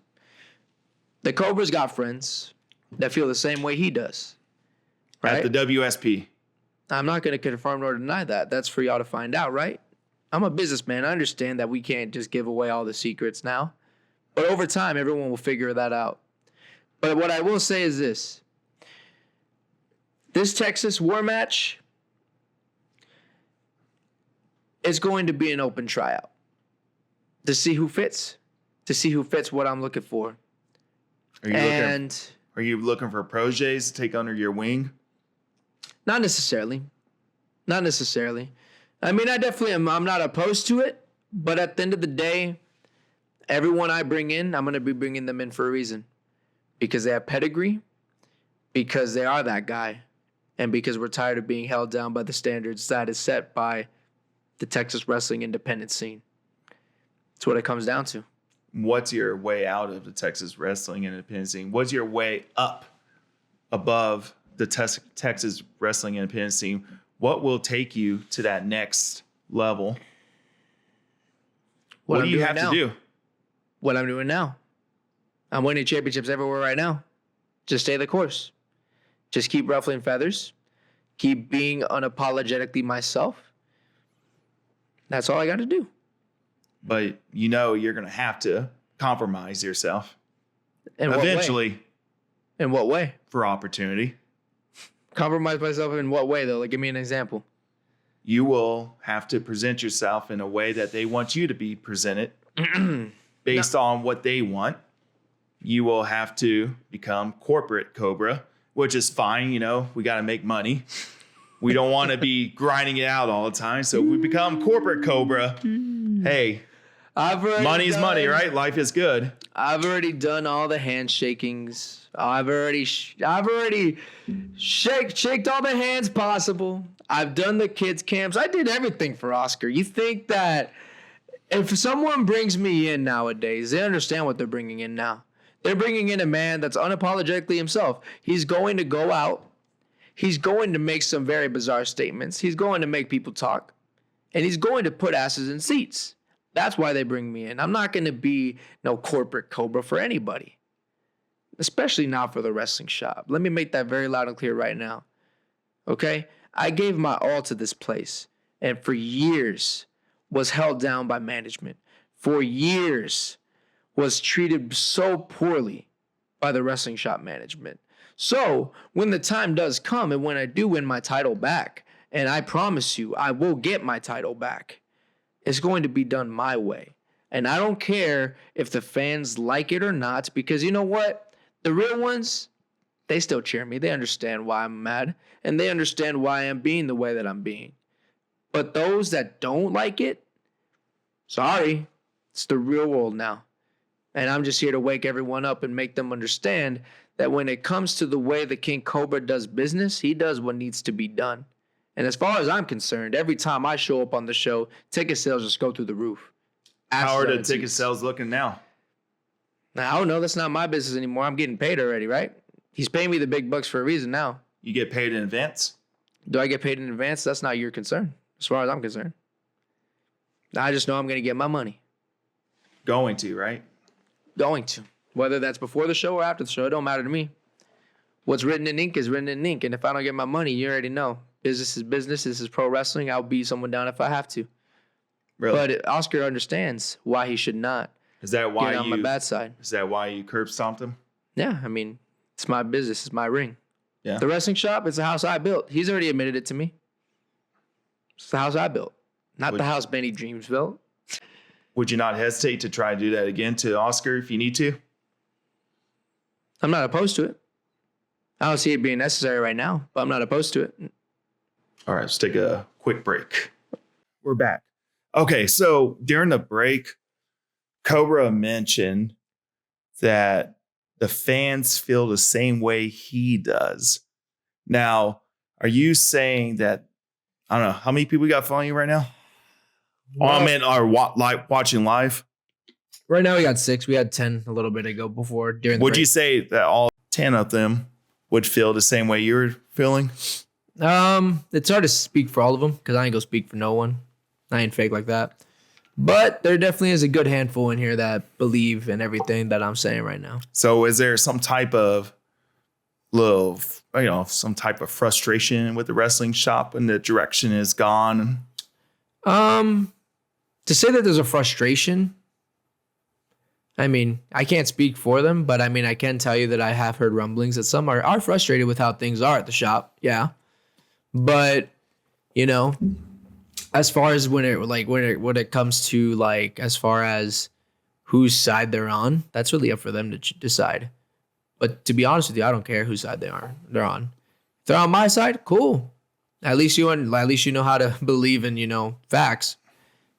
The Cobra's got friends that feel the same way he does. Right? At the WSP. I'm not going to confirm nor deny that. That's for y'all to find out, right? I'm a businessman. I understand that we can't just give away all the secrets now. But over time, everyone will figure that out. But what I will say is this. This Texas war match is going to be an open tryout to see who fits, what I'm looking for. Are you looking for proteges to take under your wing? Not necessarily. I mean, I definitely am. I'm not opposed to it, but at the end of the day, everyone I bring in, I'm going to be bringing them in for a reason. Because they have pedigree, because they are that guy, and because we're tired of being held down by the standards that is set by the Texas wrestling independent scene. That's what it comes down to. What's your way out of the Texas wrestling independent scene? What's your way up above the Texas wrestling independent scene? What will take you to that next level? What do you have to do? What I'm doing now. I'm winning championships everywhere right now. Just stay the course. Just keep ruffling feathers. Keep being unapologetically myself. That's all I got to do. But you're going to have to compromise yourself. Eventually. In what way? For opportunity. Compromise myself in what way, though? Like, give me an example. You will have to present yourself in a way that they want you to be presented based on what they want. You will have to become corporate Cobra, which is fine. We got to make money. We don't want to be grinding it out all the time. So if we become corporate Cobra, hey, money's money, right? Life is good. I've already done all the handshakings. I've already shaked all the hands possible. I've done the kids camps. I did everything for Oscar. You think that if someone brings me in nowadays, they understand what they're bringing in now. They're bringing in a man that's unapologetically himself. He's going to go out. He's going to make some very bizarre statements. He's going to make people talk. And he's going to put asses in seats. That's why they bring me in. I'm not going to be no corporate Cobra for anybody. Especially not for the wrestling shop. Let me make that very loud and clear right now. Okay? I gave my all to this place. And for years was held down by management. For years was treated so poorly by the wrestling shop management. So when the time does come and when I do win my title back, and I promise you I will get my title back, it's going to be done my way. And I don't care if the fans like it or not, because you know what? The real ones, they still cheer me. They understand why I'm mad, and they understand why I'm being the way that I'm being. But those that don't like it, sorry, it's the real world now. And I'm just here to wake everyone up and make them understand that when it comes to the way the King Cobra does business, he does what needs to be done. And as far as I'm concerned, every time I show up on the show, ticket sales just go through the roof. How are the ticket sales looking now? Now, I don't know. That's not my business anymore. I'm getting paid already, right? He's paying me the big bucks for a reason now. You get paid in advance? Do I get paid in advance? That's not your concern, as far as I'm concerned. I just know I'm going to get my money. Going to, right? Going to. Whether that's before the show or after the show, it don't matter to me. What's written in ink is written in ink. And if I don't get my money, you already know. Business is business. This is pro wrestling. I'll beat someone down if I have to. Really? But Oscar understands why he should not. Is that why get on my bad side? Is that why you curb stomped him? Yeah, I mean, it's my business. It's my ring. Yeah. The wrestling shop, it's a house I built. He's already admitted it to me. It's the house I built, not the house Benny Dreamz built. Would you not hesitate to try to do that again to Oscar if you need to? I'm not opposed to it. I don't see it being necessary right now, but I'm not opposed to it. All right, let's take a quick break. We're back. Okay, so during the break, Cobra mentioned that the fans feel the same way he does. Now, are you saying that, I don't know, how many people we got following you right now? Well, are watching live? Right now we got 6. We had 10 a little bit ago before. During the Would break. you say that all 10 of them would feel the same way you're feeling? It's hard to speak for all of them because I ain't gonna speak for no one. I ain't fake like that. But there definitely is a good handful in here that believe in everything that I'm saying right now. So is there some type of some type of frustration with the wrestling shop and the direction is gone? To say that there's a frustration, I mean, I can't speak for them, but I mean, I can tell you that I have heard rumblings that some are frustrated with how things are at the shop. Yeah. But, you know, as far as when it comes to like, as far as whose side they're on, that's really up for them to decide. But to be honest with you, I don't care whose side they're on. If they're on my side, cool. At least you know how to believe in, facts.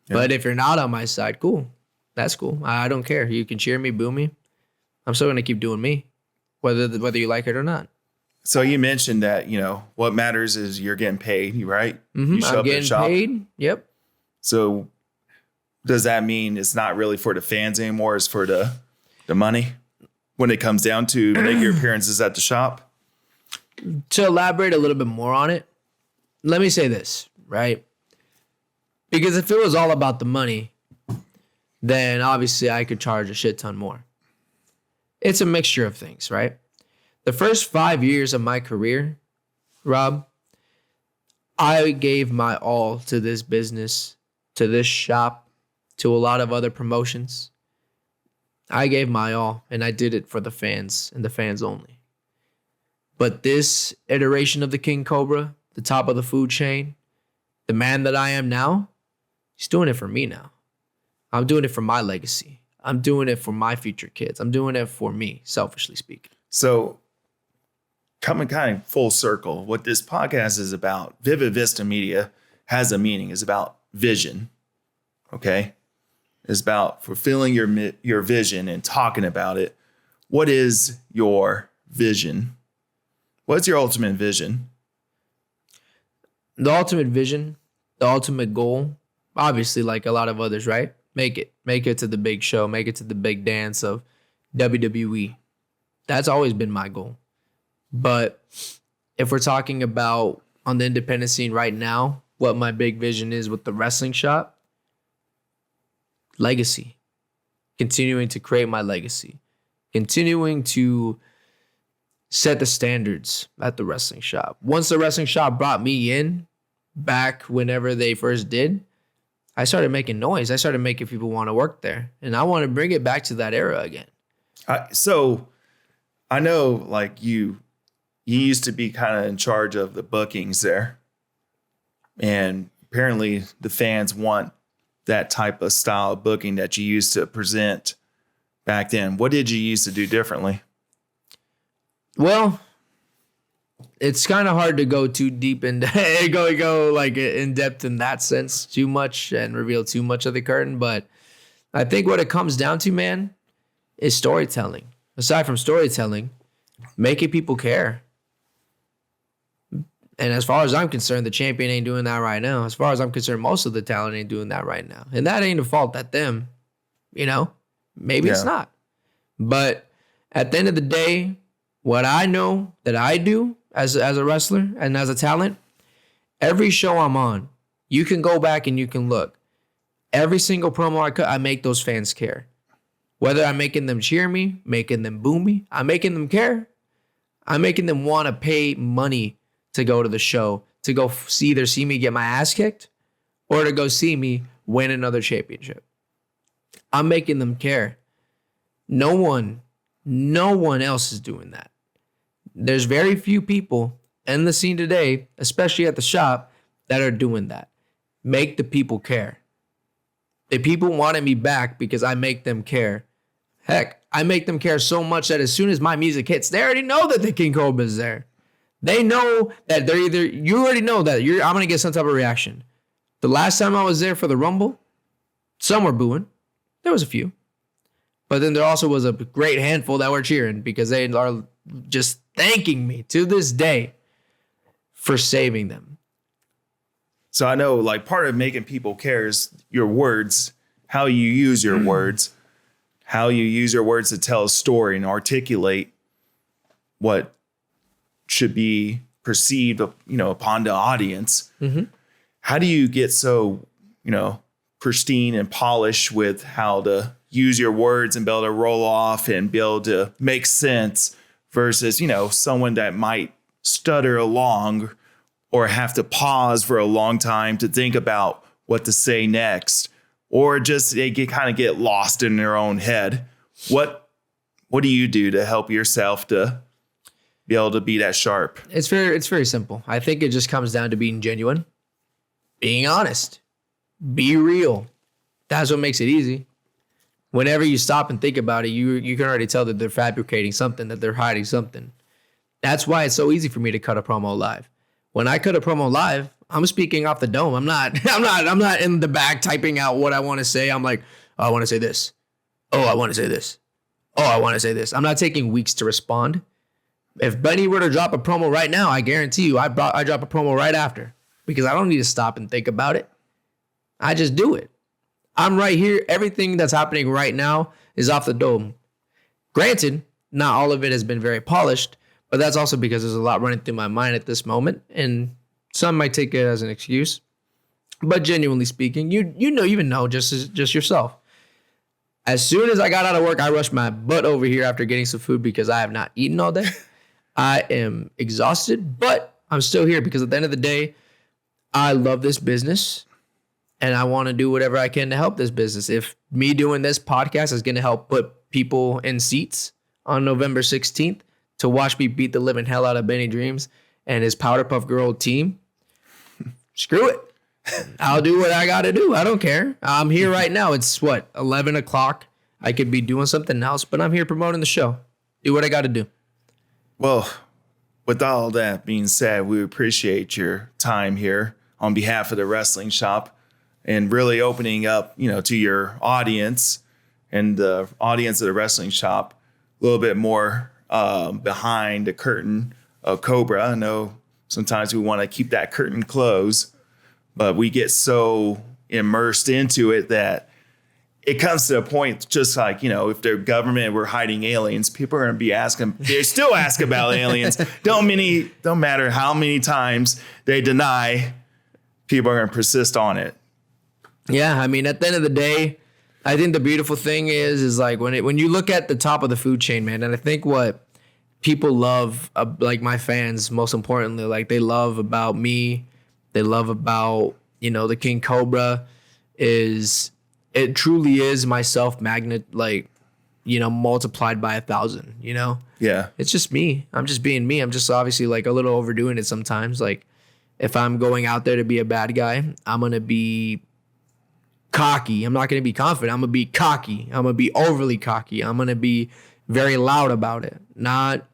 Yeah. But if you're not on my side, cool. That's cool. I don't care. You can cheer me, boo me. I'm still gonna keep doing me, whether you like it or not. So you mentioned that, what matters is you're getting paid, right? Mm-hmm. You show I'm getting paid. Yep. So does that mean it's not really for the fans anymore? It's for the money when it comes down to make your appearances at the shop? To elaborate a little bit more on it, let me say this, right? Because if it was all about the money, then obviously I could charge a shit ton more. It's a mixture of things, right? The first 5 years of my career, Rob, I gave my all to this business, to this shop, to a lot of other promotions. I gave my all, and I did it for the fans and the fans only. But this iteration of the King Cobra, the top of the food chain, the man that I am now, he's doing it for me now. I'm doing it for my legacy. I'm doing it for my future kids. I'm doing it for me, selfishly speaking. So, coming kind of full circle, what this podcast is about, Vivid Vista Media has a meaning. It's about vision, okay? It's about fulfilling your vision and talking about it. What is your vision? What's your ultimate vision? The ultimate vision, the ultimate goal, obviously like a lot of others, right? Make it to the big show, make it to the big dance of WWE. That's always been my goal. But if we're talking about on the independent scene right now, what my big vision is with the wrestling shop, legacy, continuing to create my legacy, continuing to set the standards at the wrestling shop. Once the wrestling shop brought me in back whenever they first did, I started making noise. I started making people want to work there. And I want to bring it back to that era again. So I know like you used to be kind of in charge of the bookings there. And apparently the fans want that type of style of booking that you used to present back then. What did you used to do differently? Well, it's kind of hard to go too deep and go like in depth in that sense too much and reveal too much of the curtain. But I think what it comes down to, man, is storytelling. Aside from storytelling, making people care. And as far as I'm concerned, the champion ain't doing that right now. As far as I'm concerned, most of the talent ain't doing that right now. And that ain't a fault at them. Maybe it's not. But at the end of the day, what I know that I do as a wrestler and as a talent, every show I'm on, you can go back and you can look. Every single promo I cut, I make those fans care. Whether I'm making them cheer me, making them boo me, I'm making them care. I'm making them want to pay money to go to the show, to go either see me get my ass kicked or to go see me win another championship. I'm making them care. No one else is doing that. There's very few people in the scene today, especially at the shop, that are doing that. Make the people care. The people wanted me back because I make them care. Heck, I make them care so much that as soon as my music hits, they already know that the King Cobra is there. They know that you already know that I'm going to get some type of reaction. The last time I was there for the Rumble, some were booing. There was a few. But then there also was a great handful that were cheering because they are just thanking me to this day for saving them. So I know like part of making people care is your words, how you use your words, how you use your words to tell a story and articulate what should be perceived, upon the audience. Mm-hmm. How do you get so, pristine and polished with how to use your words and be able to roll off and be able to make sense versus, someone that might stutter along or have to pause for a long time to think about what to say next, or just they get lost in their own head? What do you do to help yourself to be able to be that sharp? It's very simple. I think it just comes down to being genuine, being honest, be real. That's what makes it easy. Whenever you stop and think about it, you can already tell that they're fabricating something, that they're hiding something. That's why it's so easy for me to cut a promo live. When I cut a promo live, I'm speaking off the dome. I'm not in the back typing out what I want to say. I'm like, oh, I want to say this. Oh, I want to say this. Oh, I want to say this. I'm not taking weeks to respond. If Benny were to drop a promo right now, I guarantee you I drop a promo right after, because I don't need to stop and think about it. I just do it. I'm right here. Everything that's happening right now is off the dome. Granted, not all of it has been very polished, but that's also because there's a lot running through my mind at this moment, and some might take it as an excuse. But genuinely speaking, you even know just yourself. As soon as I got out of work, I rushed my butt over here after getting some food because I have not eaten all day. I am exhausted, but I'm still here because at the end of the day, I love this business and I want to do whatever I can to help this business. If me doing this podcast is going to help put people in seats on November 16th to watch me beat the living hell out of Benny Dreamz and his Powder Puff Girl team, screw it. I'll do what I got to do. I don't care. I'm here right now. It's 11 o'clock. I could be doing something else, but I'm here promoting the show. Do what I got to do. Well, with all that being said, we appreciate your time here on behalf of the Wrestling Shop and really opening up, to your audience and the audience of the Wrestling Shop a little bit more behind the curtain of Cobra. I know sometimes we want to keep that curtain closed, but we get so immersed into it that it comes to a point, just like, if the government were hiding aliens, people are going to be asking, they still ask about aliens. Don't matter how many times they deny, people are going to persist on it. Yeah. I mean, at the end of the day, I think the beautiful thing is like when you look at the top of the food chain, man, and I think what people love, like my fans, most importantly, like they love about me, they love about, the King Cobra it truly is my self-magnet, multiplied by 1,000, Yeah. It's just me. I'm just being me. I'm just obviously like a little overdoing it sometimes. Like if I'm going out there to be a bad guy, I'm going to be cocky. I'm not going to be confident. I'm going to be cocky. I'm going to be overly cocky. I'm going to be very loud about it. Not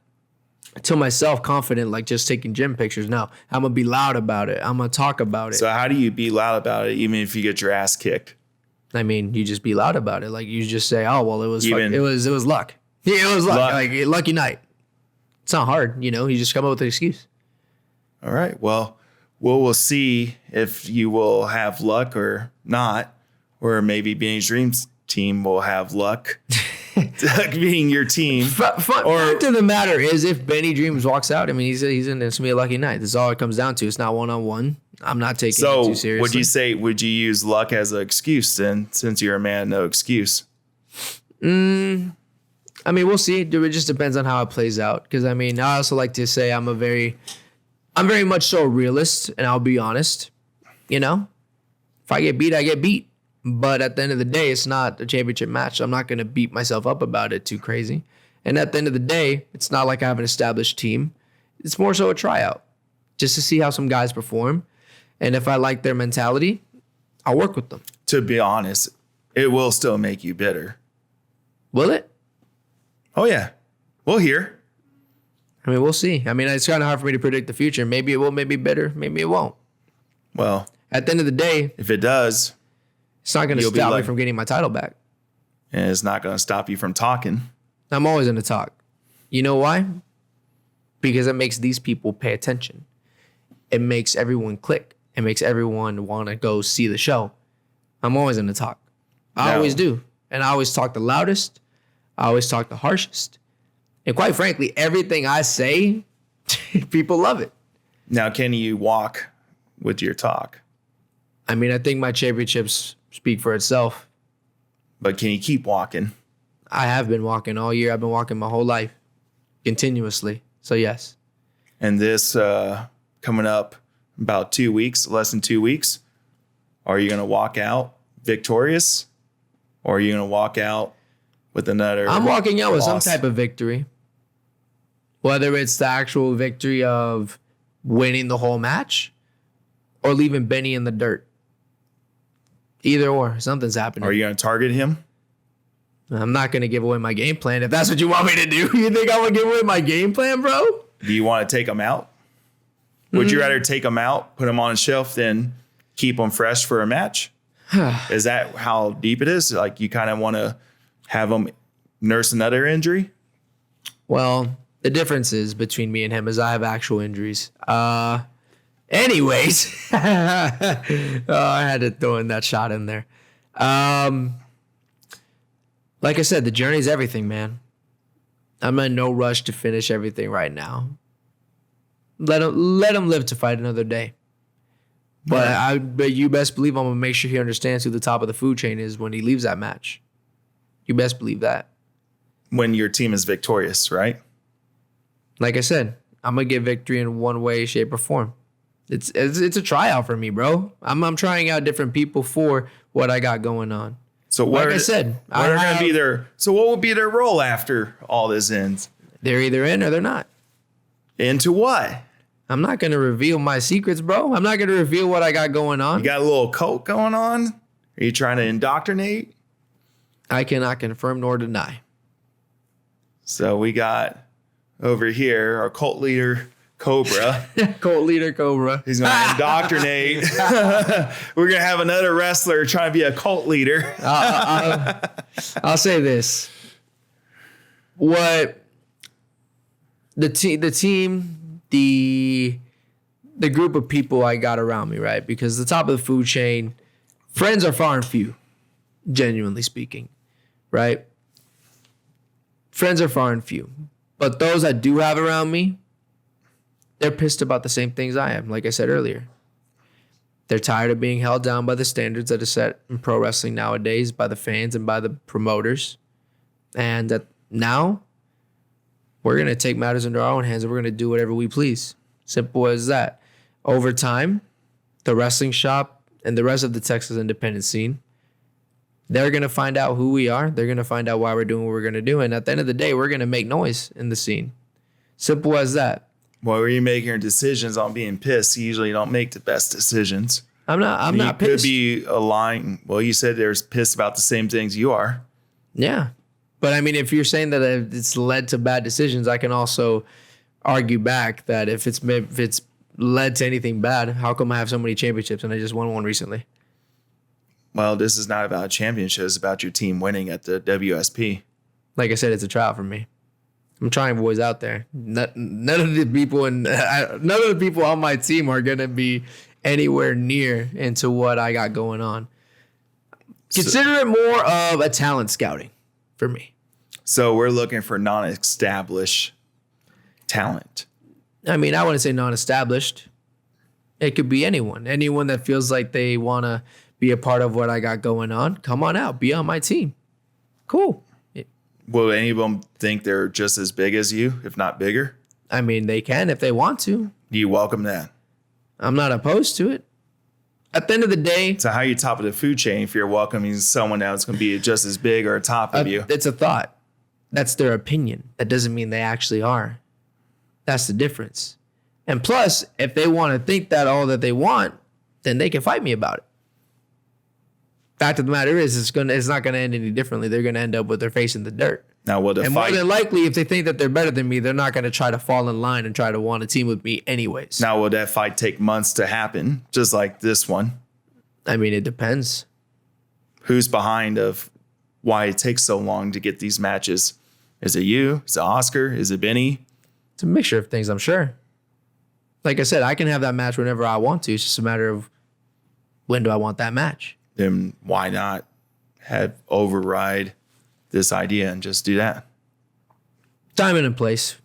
to myself confident, like just taking gym pictures. No, I'm going to be loud about it. I'm going to talk about it. So how do you be loud about it, even if you get your ass kicked? I mean, you just be loud about it. Like you just say, "Oh, well, it was luck. Yeah, it was luck. Like lucky night." It's not hard, You just come up with an excuse. All right. Well, we'll see if you will have luck or not, or maybe Benny Dreamz team will have luck being your team. Fact of the matter is, if Benny Dreamz walks out, I mean, it's gonna be a lucky night. That's all it comes down to. It's not one-on-one. I'm not taking it too seriously. Would you use luck as an excuse then, since you're a man, no excuse? I mean, we'll see. It just depends on how it plays out. Because I mean, I also like to say I'm very much so a realist, and I'll be honest. If I get beat, I get beat. But at the end of the day, it's not a championship match. So I'm not going to beat myself up about it too crazy. And at the end of the day, it's not like I have an established team. It's more so a tryout, just to see how some guys perform. And if I like their mentality, I'll work with them. To be honest, it will still make you bitter. Will it? Oh, yeah. We'll hear. I mean, we'll see. I mean, it's kind of hard for me to predict the future. Maybe it will, maybe bitter, maybe it won't. Well, at the end of the day, if it does, it's not going to stop me from getting my title back. And it's not going to stop you from talking. I'm always going to talk. You know why? Because it makes these people pay attention. It makes everyone click. It makes everyone want to go see the show. I'm always going to talk. I always do. And I always talk the loudest. I always talk the harshest. And quite frankly, everything I say, people love it. Now, can you walk with your talk? I mean, I think my championships speak for itself. But can you keep walking? I have been walking all year. I've been walking my whole life continuously. So, yes. And this coming up about 2 weeks, less than 2 weeks, are you going to walk out victorious? Or are you going to walk out with another I'm walking out with some loss? type of victory. Whether it's the actual victory of winning the whole match or leaving Benny in the dirt. Either or, something's happening. Are you going to target him? I'm not going to give away my game plan if that's what you want me to do. You think I'm going to give away my game plan, bro? Do you want to take him out? Would you rather take him out, put him on a shelf, than keep him fresh for a match? Is that how deep it is? Like you kind of want to have him nurse another injury? Well, the difference is between me and him is I have actual injuries. Anyways, I had to throw in that shot in there. Like I said, the journey's everything, man. I'm in no rush to finish everything right now. Let him live to fight another day. But you best believe I'm gonna make sure he understands who the top of the food chain is when he leaves that match. You best believe that. When your team is victorious, right? Like I said, I'm gonna get victory in one way, shape, or form. It's a tryout for me, bro. I'm trying out different people for what I got going on. So Like I said, what are going to be their? So what will be their role after all this ends? They're either in or they're not. Into what? I'm not gonna reveal my secrets, bro. I'm not gonna reveal what I got going on. You got a little cult going on? Are you trying to indoctrinate? I cannot confirm nor deny. So we got over here our cult leader, Cobra. Cult leader Cobra. He's going to indoctrinate. We're going to have another wrestler trying to be a cult leader. I'll say this. What the team, the group of people I got around me, right? Because the top of the food chain, friends are far and few, genuinely speaking, right? Friends are far and few. But those I do have around me, they're pissed about the same things I am, like I said earlier. They're tired of being held down by the standards that are set in pro wrestling nowadays by the fans and by the promoters. And that now we're going to take matters into our own hands and we're going to do whatever we please. Simple as that. Over time, the wrestling shop and the rest of the Texas independent scene, they're going to find out who we are. They're going to find out why we're doing what we're going to do. And at the end of the day, we're going to make noise in the scene. Simple as that. Well, when you're making your decisions on being pissed, you usually don't make the best decisions. I'm not pissed. Could be a lying. Well, you said there's pissed about the same things you are. Yeah. But I mean, if you're saying that it's led to bad decisions, I can also argue back that if it's led to anything bad, how come I have so many championships and I just won one recently? Well, this is not about championships. It's about your team winning at the WSP. Like I said, it's a trial for me. I'm trying boys out there. None of the people on my team are gonna be anywhere near into what I got going on. Consider it more of a talent scouting for me. So we're looking for non-established talent. I mean, I wouldn't say non-established. It could be anyone that feels like they want to be a part of what I got going on. Come on out, be on my team. Cool. Will any of them think they're just as big as you, if not bigger? I mean, they can if they want to. Do you welcome that? I'm not opposed to it. At the end of the day, So how you top of the food chain if you're welcoming someone that's going to be just as big or top of you? it's a thought. That's their opinion. That doesn't mean they actually are. That's the difference. And plus, if they want to think that all that they want, then they can fight me about it. Fact of the matter is, it's not gonna end any differently. They're gonna end up with their face in the dirt. Now, will the And fight? more than likely, if they think that they're better than me, they're not gonna try to fall in line and try to want a team with me anyways. Now, will that fight take months to happen, just like this one? I mean, it depends. Who's behind of why it takes so long to get these matches? Is it you? Is it Oscar? Is it Benny? It's a mixture of things, I'm sure. Like I said, I can have that match whenever I want to. It's just a matter of when do I want that match. Then why not have override this idea and just do that? Time and place.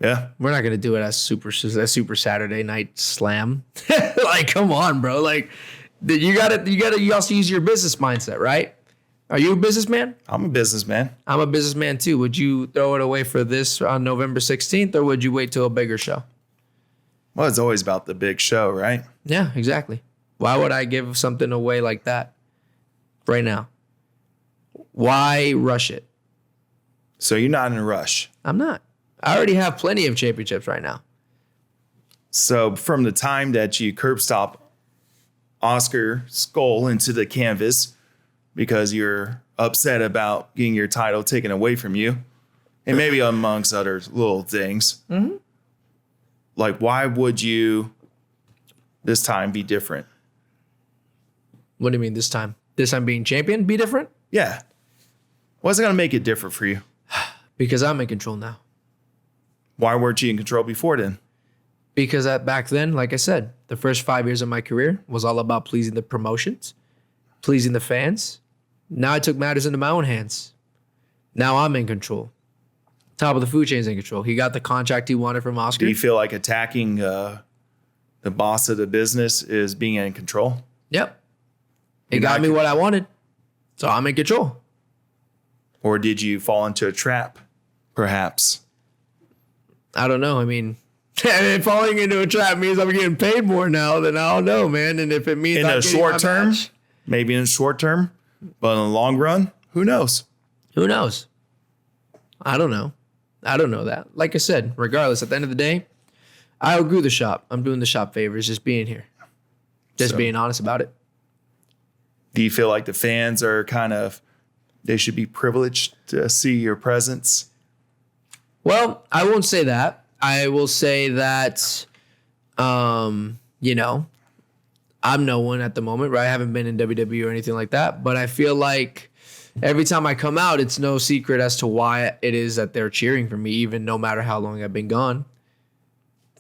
Yeah. We're not gonna do it as super Saturday night slam. Like, come on, bro. Like, you also use your business mindset, right? Are you a businessman? I'm a businessman. I'm a businessman too. Would you throw it away for this on November 16th, or would you wait till a bigger show? Well, it's always about the big show, right? Yeah, exactly. Why would I give something away like that right now? Why rush it? So you're not in a rush. I'm not. I already have plenty of championships right now. So from the time that you curb stop Oscar Skull into the canvas because you're upset about getting your title taken away from you, and maybe amongst other little things, like, why would you this time be different? What do you mean this time? This time being champion be different? Yeah. What's it going to make it different for you? Because I'm in control now. Why weren't you in control before then? Because back then, like I said, the first 5 years of my career was all about pleasing the promotions, pleasing the fans. Now I took matters into my own hands. Now I'm in control. Top of the food chain is in control. He got the contract he wanted from Oscar. Do you feel like attacking the boss of the business is being in control? Yep. It got me what I wanted. So I'm in control. Or did you fall into a trap, perhaps? I don't know. I mean, falling into a trap means I'm getting paid more now, then I don't know, man. And if it means in a short term, maybe in the short term, but in the long run, who knows? Who knows? I don't know. I don't know that. Like I said, regardless, at the end of the day, I outgrew the shop. I'm doing the shop favors, just being here. Just being honest about it. Do you feel like the fans are they should be privileged to see your presence? Well, I won't say that. I will say that, I'm no one at the moment, right? I haven't been in WWE or anything like that. But I feel like every time I come out, it's no secret as to why it is that they're cheering for me, even no matter how long I've been gone.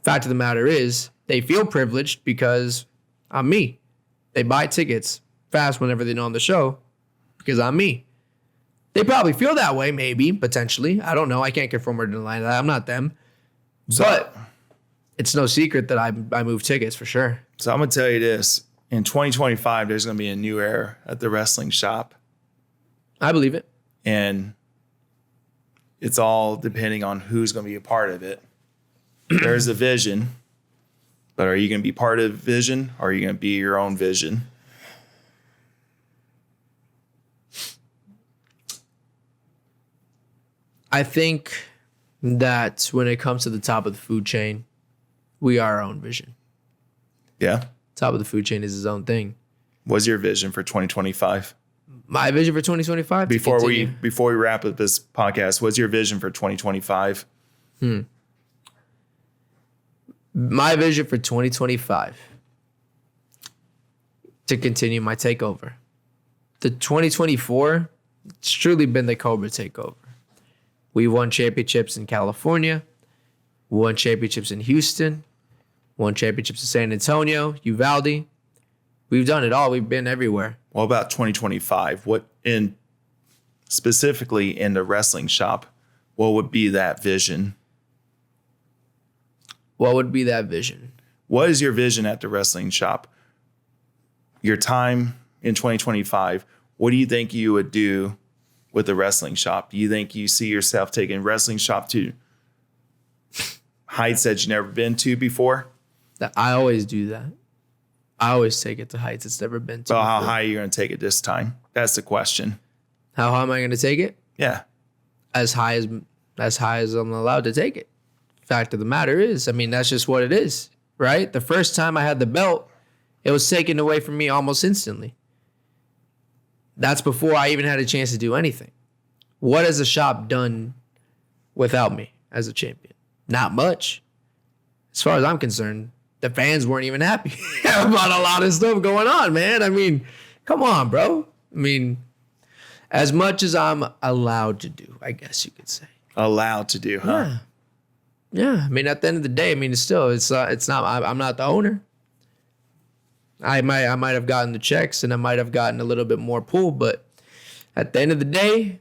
Fact of the matter is, they feel privileged because I'm me. They buy tickets fast whenever they know I'm the show because I'm me. They probably feel that way, maybe, potentially. I don't know. I can't confirm or deny that. I'm not them. But it's no secret that I move tickets for sure. So I'm going to tell you this. In 2025, there's going to be a new era at the wrestling shop. I believe it. And it's all depending on who's going to be a part of it. There's a vision. But are you going to be part of the vision or are you going to be your own vision? I think that when it comes to the top of the food chain, we are our own vision. Yeah. Top of the food chain is his own thing. What's your vision for 2025? My vision for 2025? Before we wrap up this podcast, what's your vision for 2025? My vision for 2025, to continue my takeover. The 2024, it's truly been the Cobra takeover. We won championships in California, won championships in Houston, won championships in San Antonio, Uvalde. We've done it all. We've been everywhere. What about 2025? Specifically in the wrestling shop, what would be that vision? What would be that vision? What is your vision at the wrestling shop? Your time in 2025, what do you think you would do with the wrestling shop? Do you think you see yourself taking wrestling shop to heights that you've never been to before? I always do that. I always take it to heights it's never been to. Well, how high are you going to take it this time? That's the question. How high am I going to take it? Yeah. As high as I'm allowed to take it. Fact of the matter is, I mean, that's just what it is, right? The first time I had the belt, it was taken away from me almost instantly. That's before I even had a chance to do anything. What has the shop done without me as a champion? Not much. As far as I'm concerned, the fans weren't even happy about a lot of stuff going on, man. I mean, come on, bro. I mean, as much as I'm allowed to do, I guess you could say. Allowed to do, huh? Yeah. I mean, at the end of the day, I mean, it's not. I'm not the owner. I might have gotten the checks and I might have gotten a little bit more pull, but at the end of the day,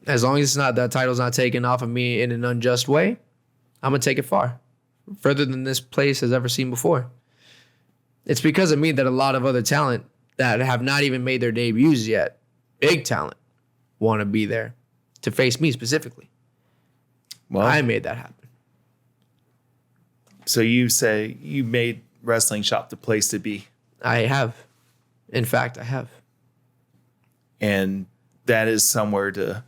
as long as that title's not taken off of me in an unjust way, I'm going to take it far, further than this place has ever seen before. It's because of me that a lot of other talent that have not even made their debuts yet, big talent, want to be there to face me specifically. Well, I made that happen. So you say you made Wrestling Shop the place to be. I have. In fact, I have. And that is somewhere to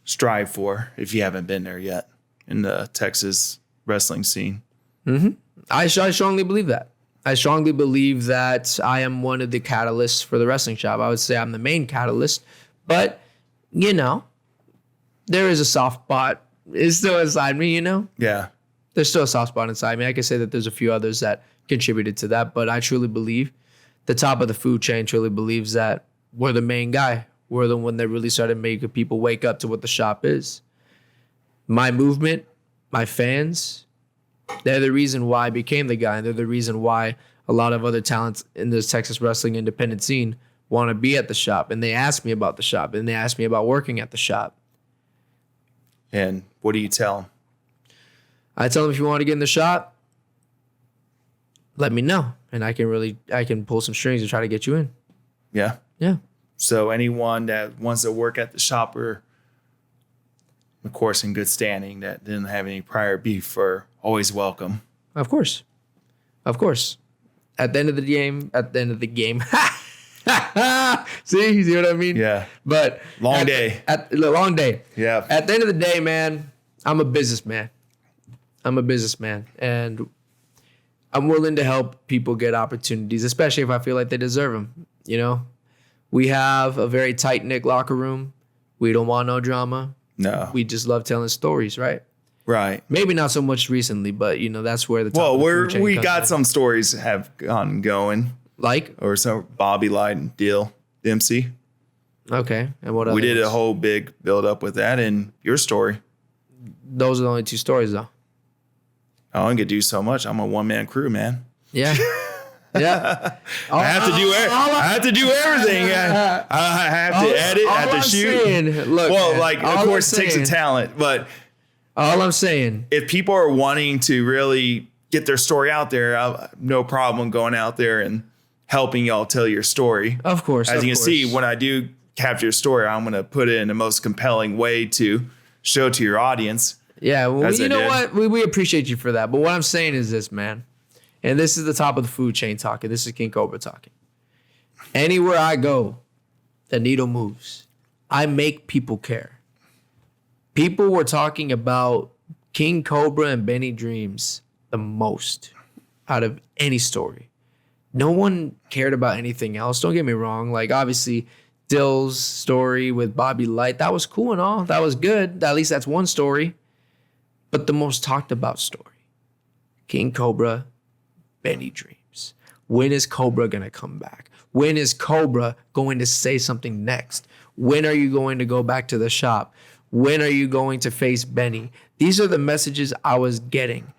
strive for if you haven't been there yet in the Texas wrestling scene. Mm-hmm. I strongly believe that. I strongly believe that I am one of the catalysts for the Wrestling Shop. I would say I'm the main catalyst, but, you know, there is a soft spot. It's still inside me, you know? Yeah. There's still a soft spot inside me. I can say that there's a few others that contributed to that, but I truly believe the top of the food chain truly believes that we're the main guy. We're the one that really started making people wake up to what the shop is. My movement, my fans, they're the reason why I became the guy, and they're the reason why a lot of other talents in this Texas wrestling independent scene want to be at the shop, and they ask me about the shop, and they ask me about working at the shop. And what do you tell them? I tell them, if you want to get in the shop, let me know, and I can pull some strings and try to get you in. Yeah. Yeah. So anyone that wants to work at the shop or, of course, in good standing, that didn't have any prior beef, are always welcome. Of course. At the end of the game. See what I mean? Yeah. But long day. Yeah. At the end of the day, man, I'm a businessman, and I'm willing to help people get opportunities, especially if I feel like they deserve them. You know, we have a very tight-knit locker room. We don't want no drama. No. We just love telling stories, right? Right. Maybe not so much recently, but, you know, that's where the top of the food chain we comes got in. some stories have gone going. Like? Or some Bobby Light and Deal Dempsey. Okay. And what else? We did a whole big build up with that in your story. Those are the only two stories, though. I only could do so much. I'm a one-man crew, man. Yeah. Yeah. I have to do everything. I have to edit, I have to shoot. Look, man, of course, it takes a talent, but all I'm saying, if people are wanting to really get their story out there, I have no problem going out there and helping y'all tell your story. Of course. As you can see, when I do capture your story, I'm going to put it in the most compelling way to show to your audience. Yeah, well, you know what? We appreciate you for that. But what I'm saying is this, man. And this is the top of the food chain talking. This is King Cobra talking. Anywhere I go, the needle moves. I make people care. People were talking about King Cobra and Benny Dreamz the most out of any story. No one cared about anything else. Don't get me wrong. Like, obviously, Dill's story with Bobby Light, that was cool and all. That was good. At least that's one story. But the most talked about story, King Cobra, Benny Dreamz. When is Cobra going to come back? When is Cobra going to say something next? When are you going to go back to the shop? When are you going to face Benny? These are the messages I was getting.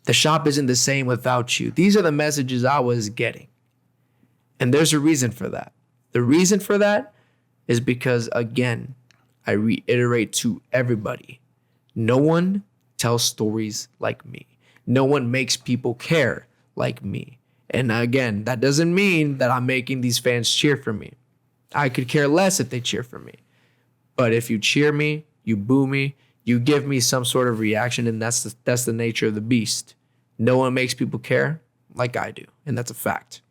The shop isn't the same without you. These are the messages I was getting. And there's a reason for that. The reason for that is because, again, I reiterate to everybody, no one tells stories like me. No one makes people care like me. And again, that doesn't mean that I'm making these fans cheer for me. I could care less if they cheer for me. But if you cheer me, you boo me, you give me some sort of reaction, and that's the nature of the beast. No one makes people care like I do, and that's a fact.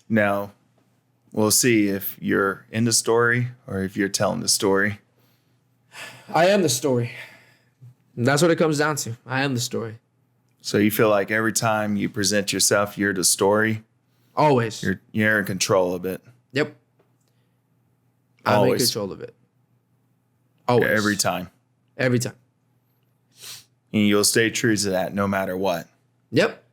Now, we'll see if you're in the story or if you're telling the story. I am the story. And that's what it comes down to. I am the story. So you feel like every time you present yourself, you're the story? Always. You're in control of it. Yep. I'm in control of it. Always. Every time. Every time. And you'll stay true to that no matter what. Yep.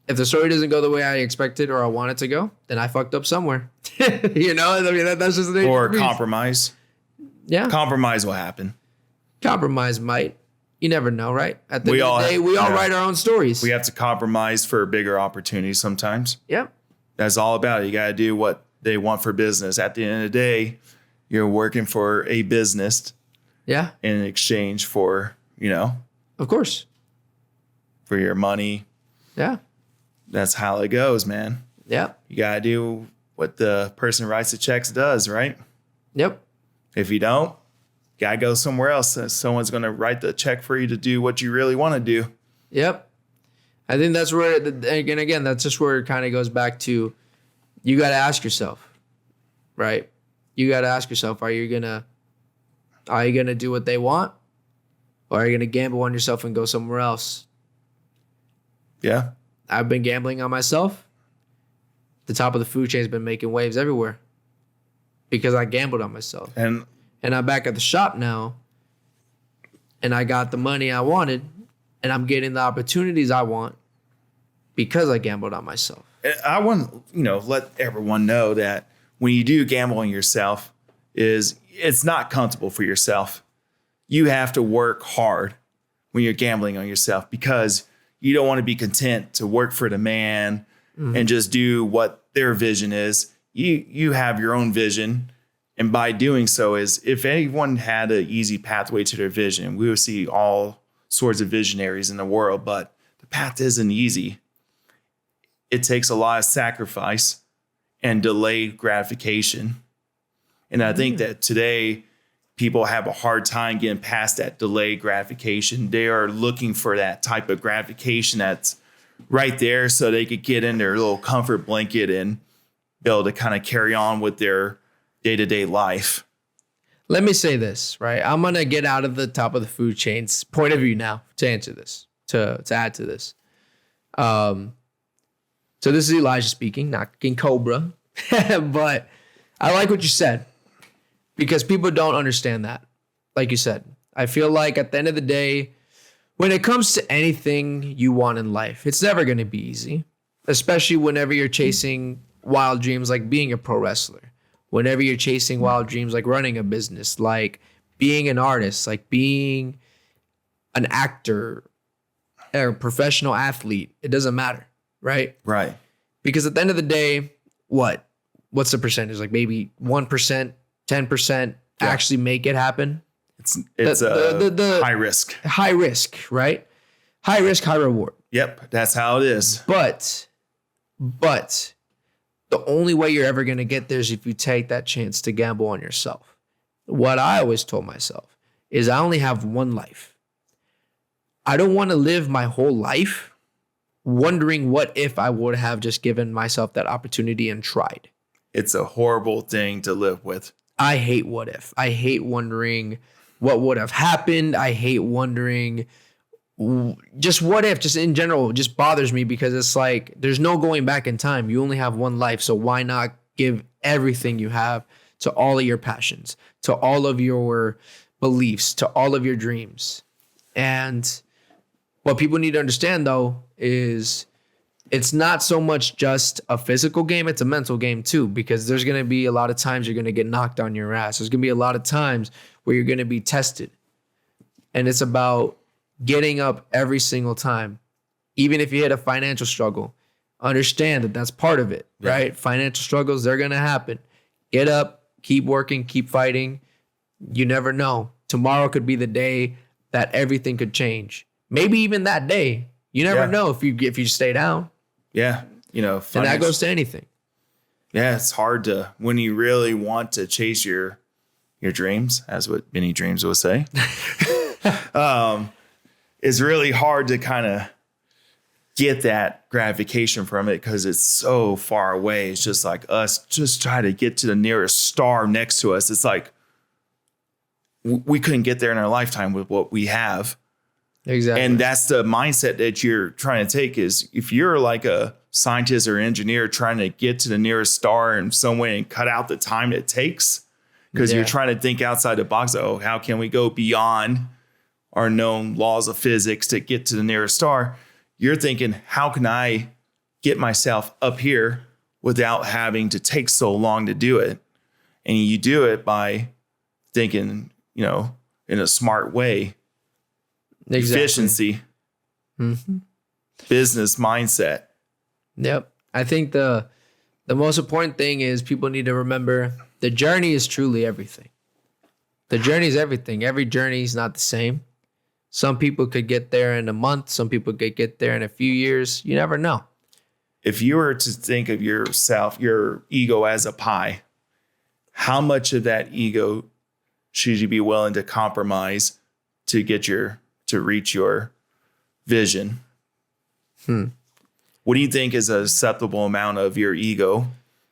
If the story doesn't go the way I expected or I want it to go, then I fucked up somewhere. You know, I mean, that's just the nature or of the beast. compromise. Yeah. Compromise will happen. Compromise might. You never know, right? At the end of the day, we all write our own stories. We have to compromise for bigger opportunities sometimes. Yep. That's all about it. You got to do what they want for business. At the end of the day, you're working for a business. Yeah. In exchange for, Of course. for your money. Yeah. That's how it goes, man. Yeah. You got to do what the person who writes the checks does, right? Yep. If you don't, got to go somewhere else. Someone's going to write the check for you to do what you really want to do. Yep. I think that's where, again, that's just where it kind of goes back to, you got to ask yourself, right? You got to ask yourself, are you going to do what they want? Or are you going to gamble on yourself and go somewhere else? Yeah. I've been gambling on myself. The top of the food chain has been making waves everywhere because I gambled on myself. And I'm back at the shop now, and I got the money I wanted, and I'm getting the opportunities I want because I gambled on myself. I want let everyone know that when you do gamble on yourself, it's not comfortable for yourself. You have to work hard when you're gambling on yourself because you don't want to be content to work for the man and just do what their vision is. You have your own vision. And by doing so, if anyone had an easy pathway to their vision, we would see all sorts of visionaries in the world, but the path isn't easy. It takes a lot of sacrifice and delayed gratification. And I think that today people have a hard time getting past that delayed gratification. They are looking for that type of gratification that's right there so they could get in their little comfort blanket and be able to kind of carry on with their day-to-day life. Let me say this, right? I'm going to get out of the top of the food chain's point of view now to answer this, to add to this. So this is Elijah speaking, not King Cobra. But I like what you said because people don't understand that. Like you said, I feel like at the end of the day, when it comes to anything you want in life, it's never going to be easy, especially whenever you're chasing wild dreams like being a pro wrestler, whenever you're chasing wild dreams like running a business, like being an artist, like being an actor or a professional athlete. It doesn't matter, right? Right. Because at the end of the day, what's the percentage? Like maybe 1%, 10% actually make it happen. It's the high risk. High risk, right? High risk, high reward. Yep, that's how it is. But the only way you're ever going to get there is if you take that chance to gamble on yourself. What I always told myself is I only have one life. I don't want to live my whole life wondering what if I would have just given myself that opportunity and tried. It's a horrible thing to live with. I hate what if. I hate wondering what would have happened. I hate wondering just what if, just in general, it just bothers me because it's like there's no going back in time. You only have one life. So why not give everything you have to all of your passions, to all of your beliefs, to all of your dreams? And what people need to understand, though, is it's not so much just a physical game. It's a mental game, too, because there's going to be a lot of times you're going to get knocked on your ass. There's going to be a lot of times where you're going to be tested. And it's about getting up every single time. Even if you hit a financial struggle, understand that that's part of it, right? Financial struggles, they're going to happen. Get up, keep working, keep fighting. You never know. Tomorrow could be the day that everything could change. Maybe even that day. You never know if you stay down. Yeah. And that goes to anything. Yeah, it's hard to, when you really want to chase your dreams, as what Benny Dreamz would say. It's really hard to kind of get that gratification from it because it's so far away. It's just like us just try to get to the nearest star next to us. It's like we couldn't get there in our lifetime with what we have. Exactly. And that's the mindset that you're trying to take is if you're like a scientist or engineer trying to get to the nearest star in some way and cut out the time it takes because you're trying to think outside the box. Oh, how can we go beyond our known laws of physics to get to the nearest star? You're thinking, how can I get myself up here without having to take so long to do it? And you do it by thinking, in a smart way. Exactly. Efficiency, business mindset. Yep. I think the most important thing is people need to remember the journey is truly everything. The journey is everything. Every journey is not the same. Some people could get there in a month. Some people could get there in a few years. You never know. If you were to think of yourself, your ego as a pie, how much of that ego should you be willing to compromise to reach your vision? What do you think is a acceptable amount of your ego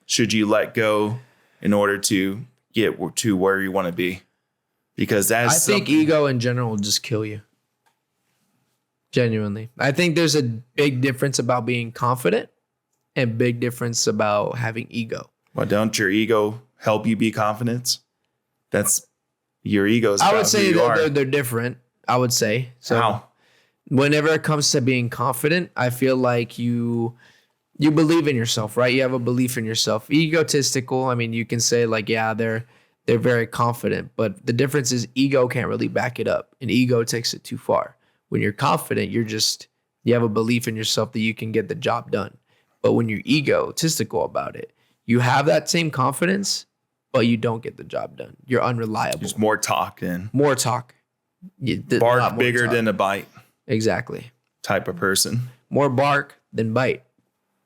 should you let go in order to get to where you want to be? Because I think ego in general will just kill you. Genuinely. I think there's a big difference about being confident and big difference about having ego. Well, don't your ego help you be confident? That's your ego's. I would say they're different. I would say. So how? Whenever it comes to being confident, I feel like you believe in yourself, right? You have a belief in yourself. Egotistical, I mean, you can say like, yeah, they're very confident, but the difference is ego can't really back it up, and ego takes it too far. When you're confident, you have a belief in yourself that you can get the job done. But when you're egotistical about it, you have that same confidence, but you don't get the job done. You're unreliable. There's more talk then. More talk. Bark bigger than a bite. Exactly. Type of person. More bark than bite.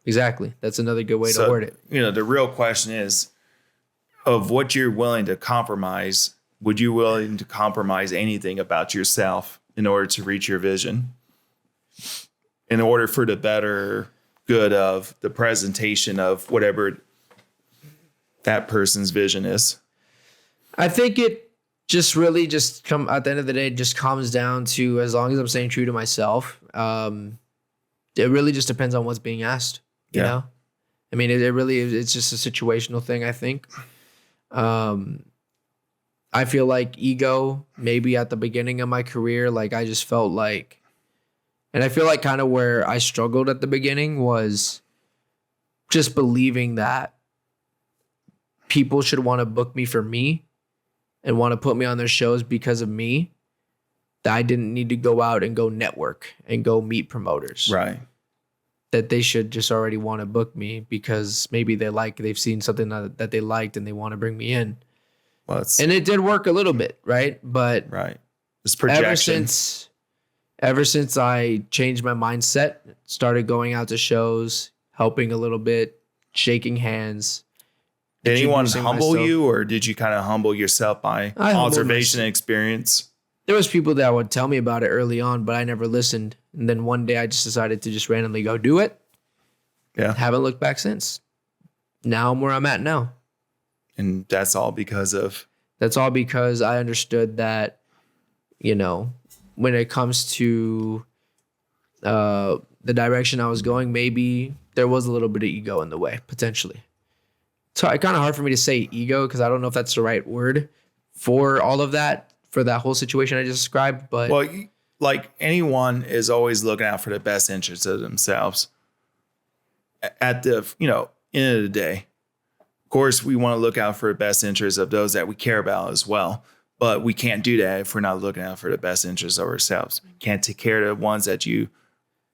Exactly. That's another good way to word it. The real question is, of what you're willing to compromise, would you willing to compromise anything about yourself in order to reach your vision? In order for the better good of the presentation of whatever that person's vision is? I think it just really just at the end of the day, it just comes down to, as long as I'm staying true to myself, it really just depends on what's being asked. You know? I mean, it really is, it's just a situational thing, I think. I feel like ego, maybe at the beginning of my career, like I just felt like, and I feel like kind of where I struggled at the beginning was just believing that people should want to book me for me and want to put me on their shows because of me, that I didn't need to go out and go network and go meet promoters. Right. That they should just already want to book me because maybe they've seen something that they liked and they want to bring me in. Well, and it did work a little bit, right? But it's projection. Ever since I changed my mindset, started going out to shows, helping a little bit, shaking hands. Did anyone humble you, or did you kind of humble yourself by observation and experience? There was people that would tell me about it early on, but I never listened. And then one day I just decided to just randomly go do it. Yeah. Haven't looked back since. Now I'm where I'm at now. And that's all because I understood that, when it comes to the direction I was going, maybe there was a little bit of ego in the way, potentially. So it's kind of hard for me to say ego because I don't know if that's the right word for all of that, for that whole situation I just described. But like anyone is always looking out for the best interests of themselves. At the end of the day, of course, we want to look out for the best interests of those that we care about as well. But we can't do that if we're not looking out for the best interests of ourselves. Can't take care of the ones that you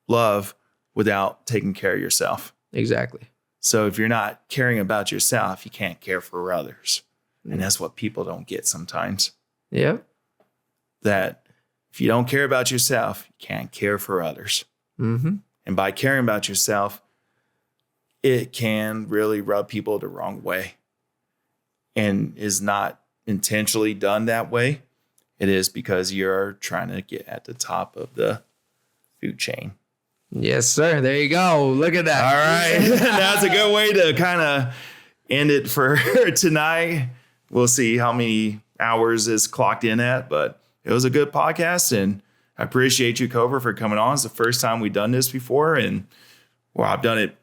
love without taking care of yourself. Exactly. So if you're not caring about yourself, you can't care for others. And that's what people don't get sometimes. Yeah. That if you don't care about yourself, you can't care for others. Mm-hmm. And by caring about yourself, it can really rub people the wrong way and is not intentionally done that way. It is because you're trying to get at the top of the food chain. Yes, sir. There you go. Look at that. All right. That's a good way to kind of end it for tonight. We'll see how many hours is clocked in at, but it was a good podcast, and I appreciate you, Cobra, for coming on. It's the first time we've done this before, and I've done it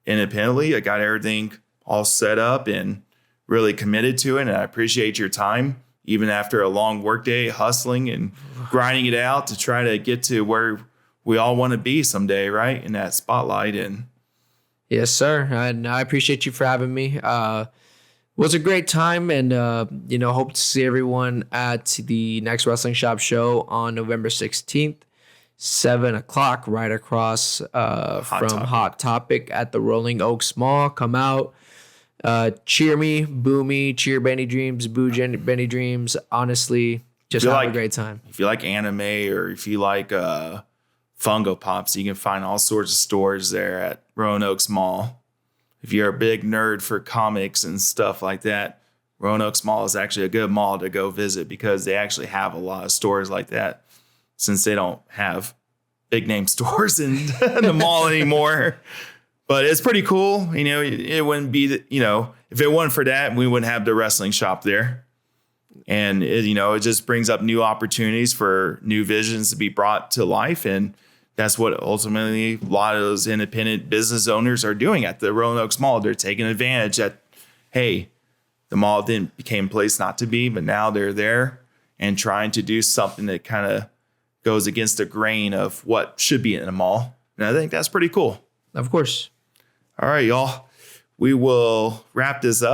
independently. I got everything all set up and really committed to it, and I appreciate your time, even after a long workday, hustling and grinding it out to try to get to where we all want to be someday, right? In that spotlight. And yes, sir. And I appreciate you for having me. It was a great time, and hope to see everyone at the next Wrestling Shop show on November 16th, 7:00, right across Hot Topic at the Rolling Oaks Mall. Come out, cheer me, boo me, cheer Benny Dreamz, boo Benny Dreamz. Honestly, Just have a great time. If you like anime or if you like Fungo Pops, you can find all sorts of stores there at Roanoke's Mall. If you're a big nerd for comics and stuff like that, Roanoke's Mall is actually a good mall to go visit because they actually have a lot of stores like that since they don't have big name stores in the mall anymore. But it's pretty cool. You know, it wouldn't be, if it wasn't for that, we wouldn't have the wrestling shop there. And, it just brings up new opportunities for new visions to be brought to life. And that's what ultimately a lot of those independent business owners are doing at the Roanoke's Mall. They're taking advantage that, hey, the mall became a place not to be, but now they're there and trying to do something that kind of goes against the grain of what should be in a mall. And I think that's pretty cool. Of course. All right, y'all. We will wrap this up.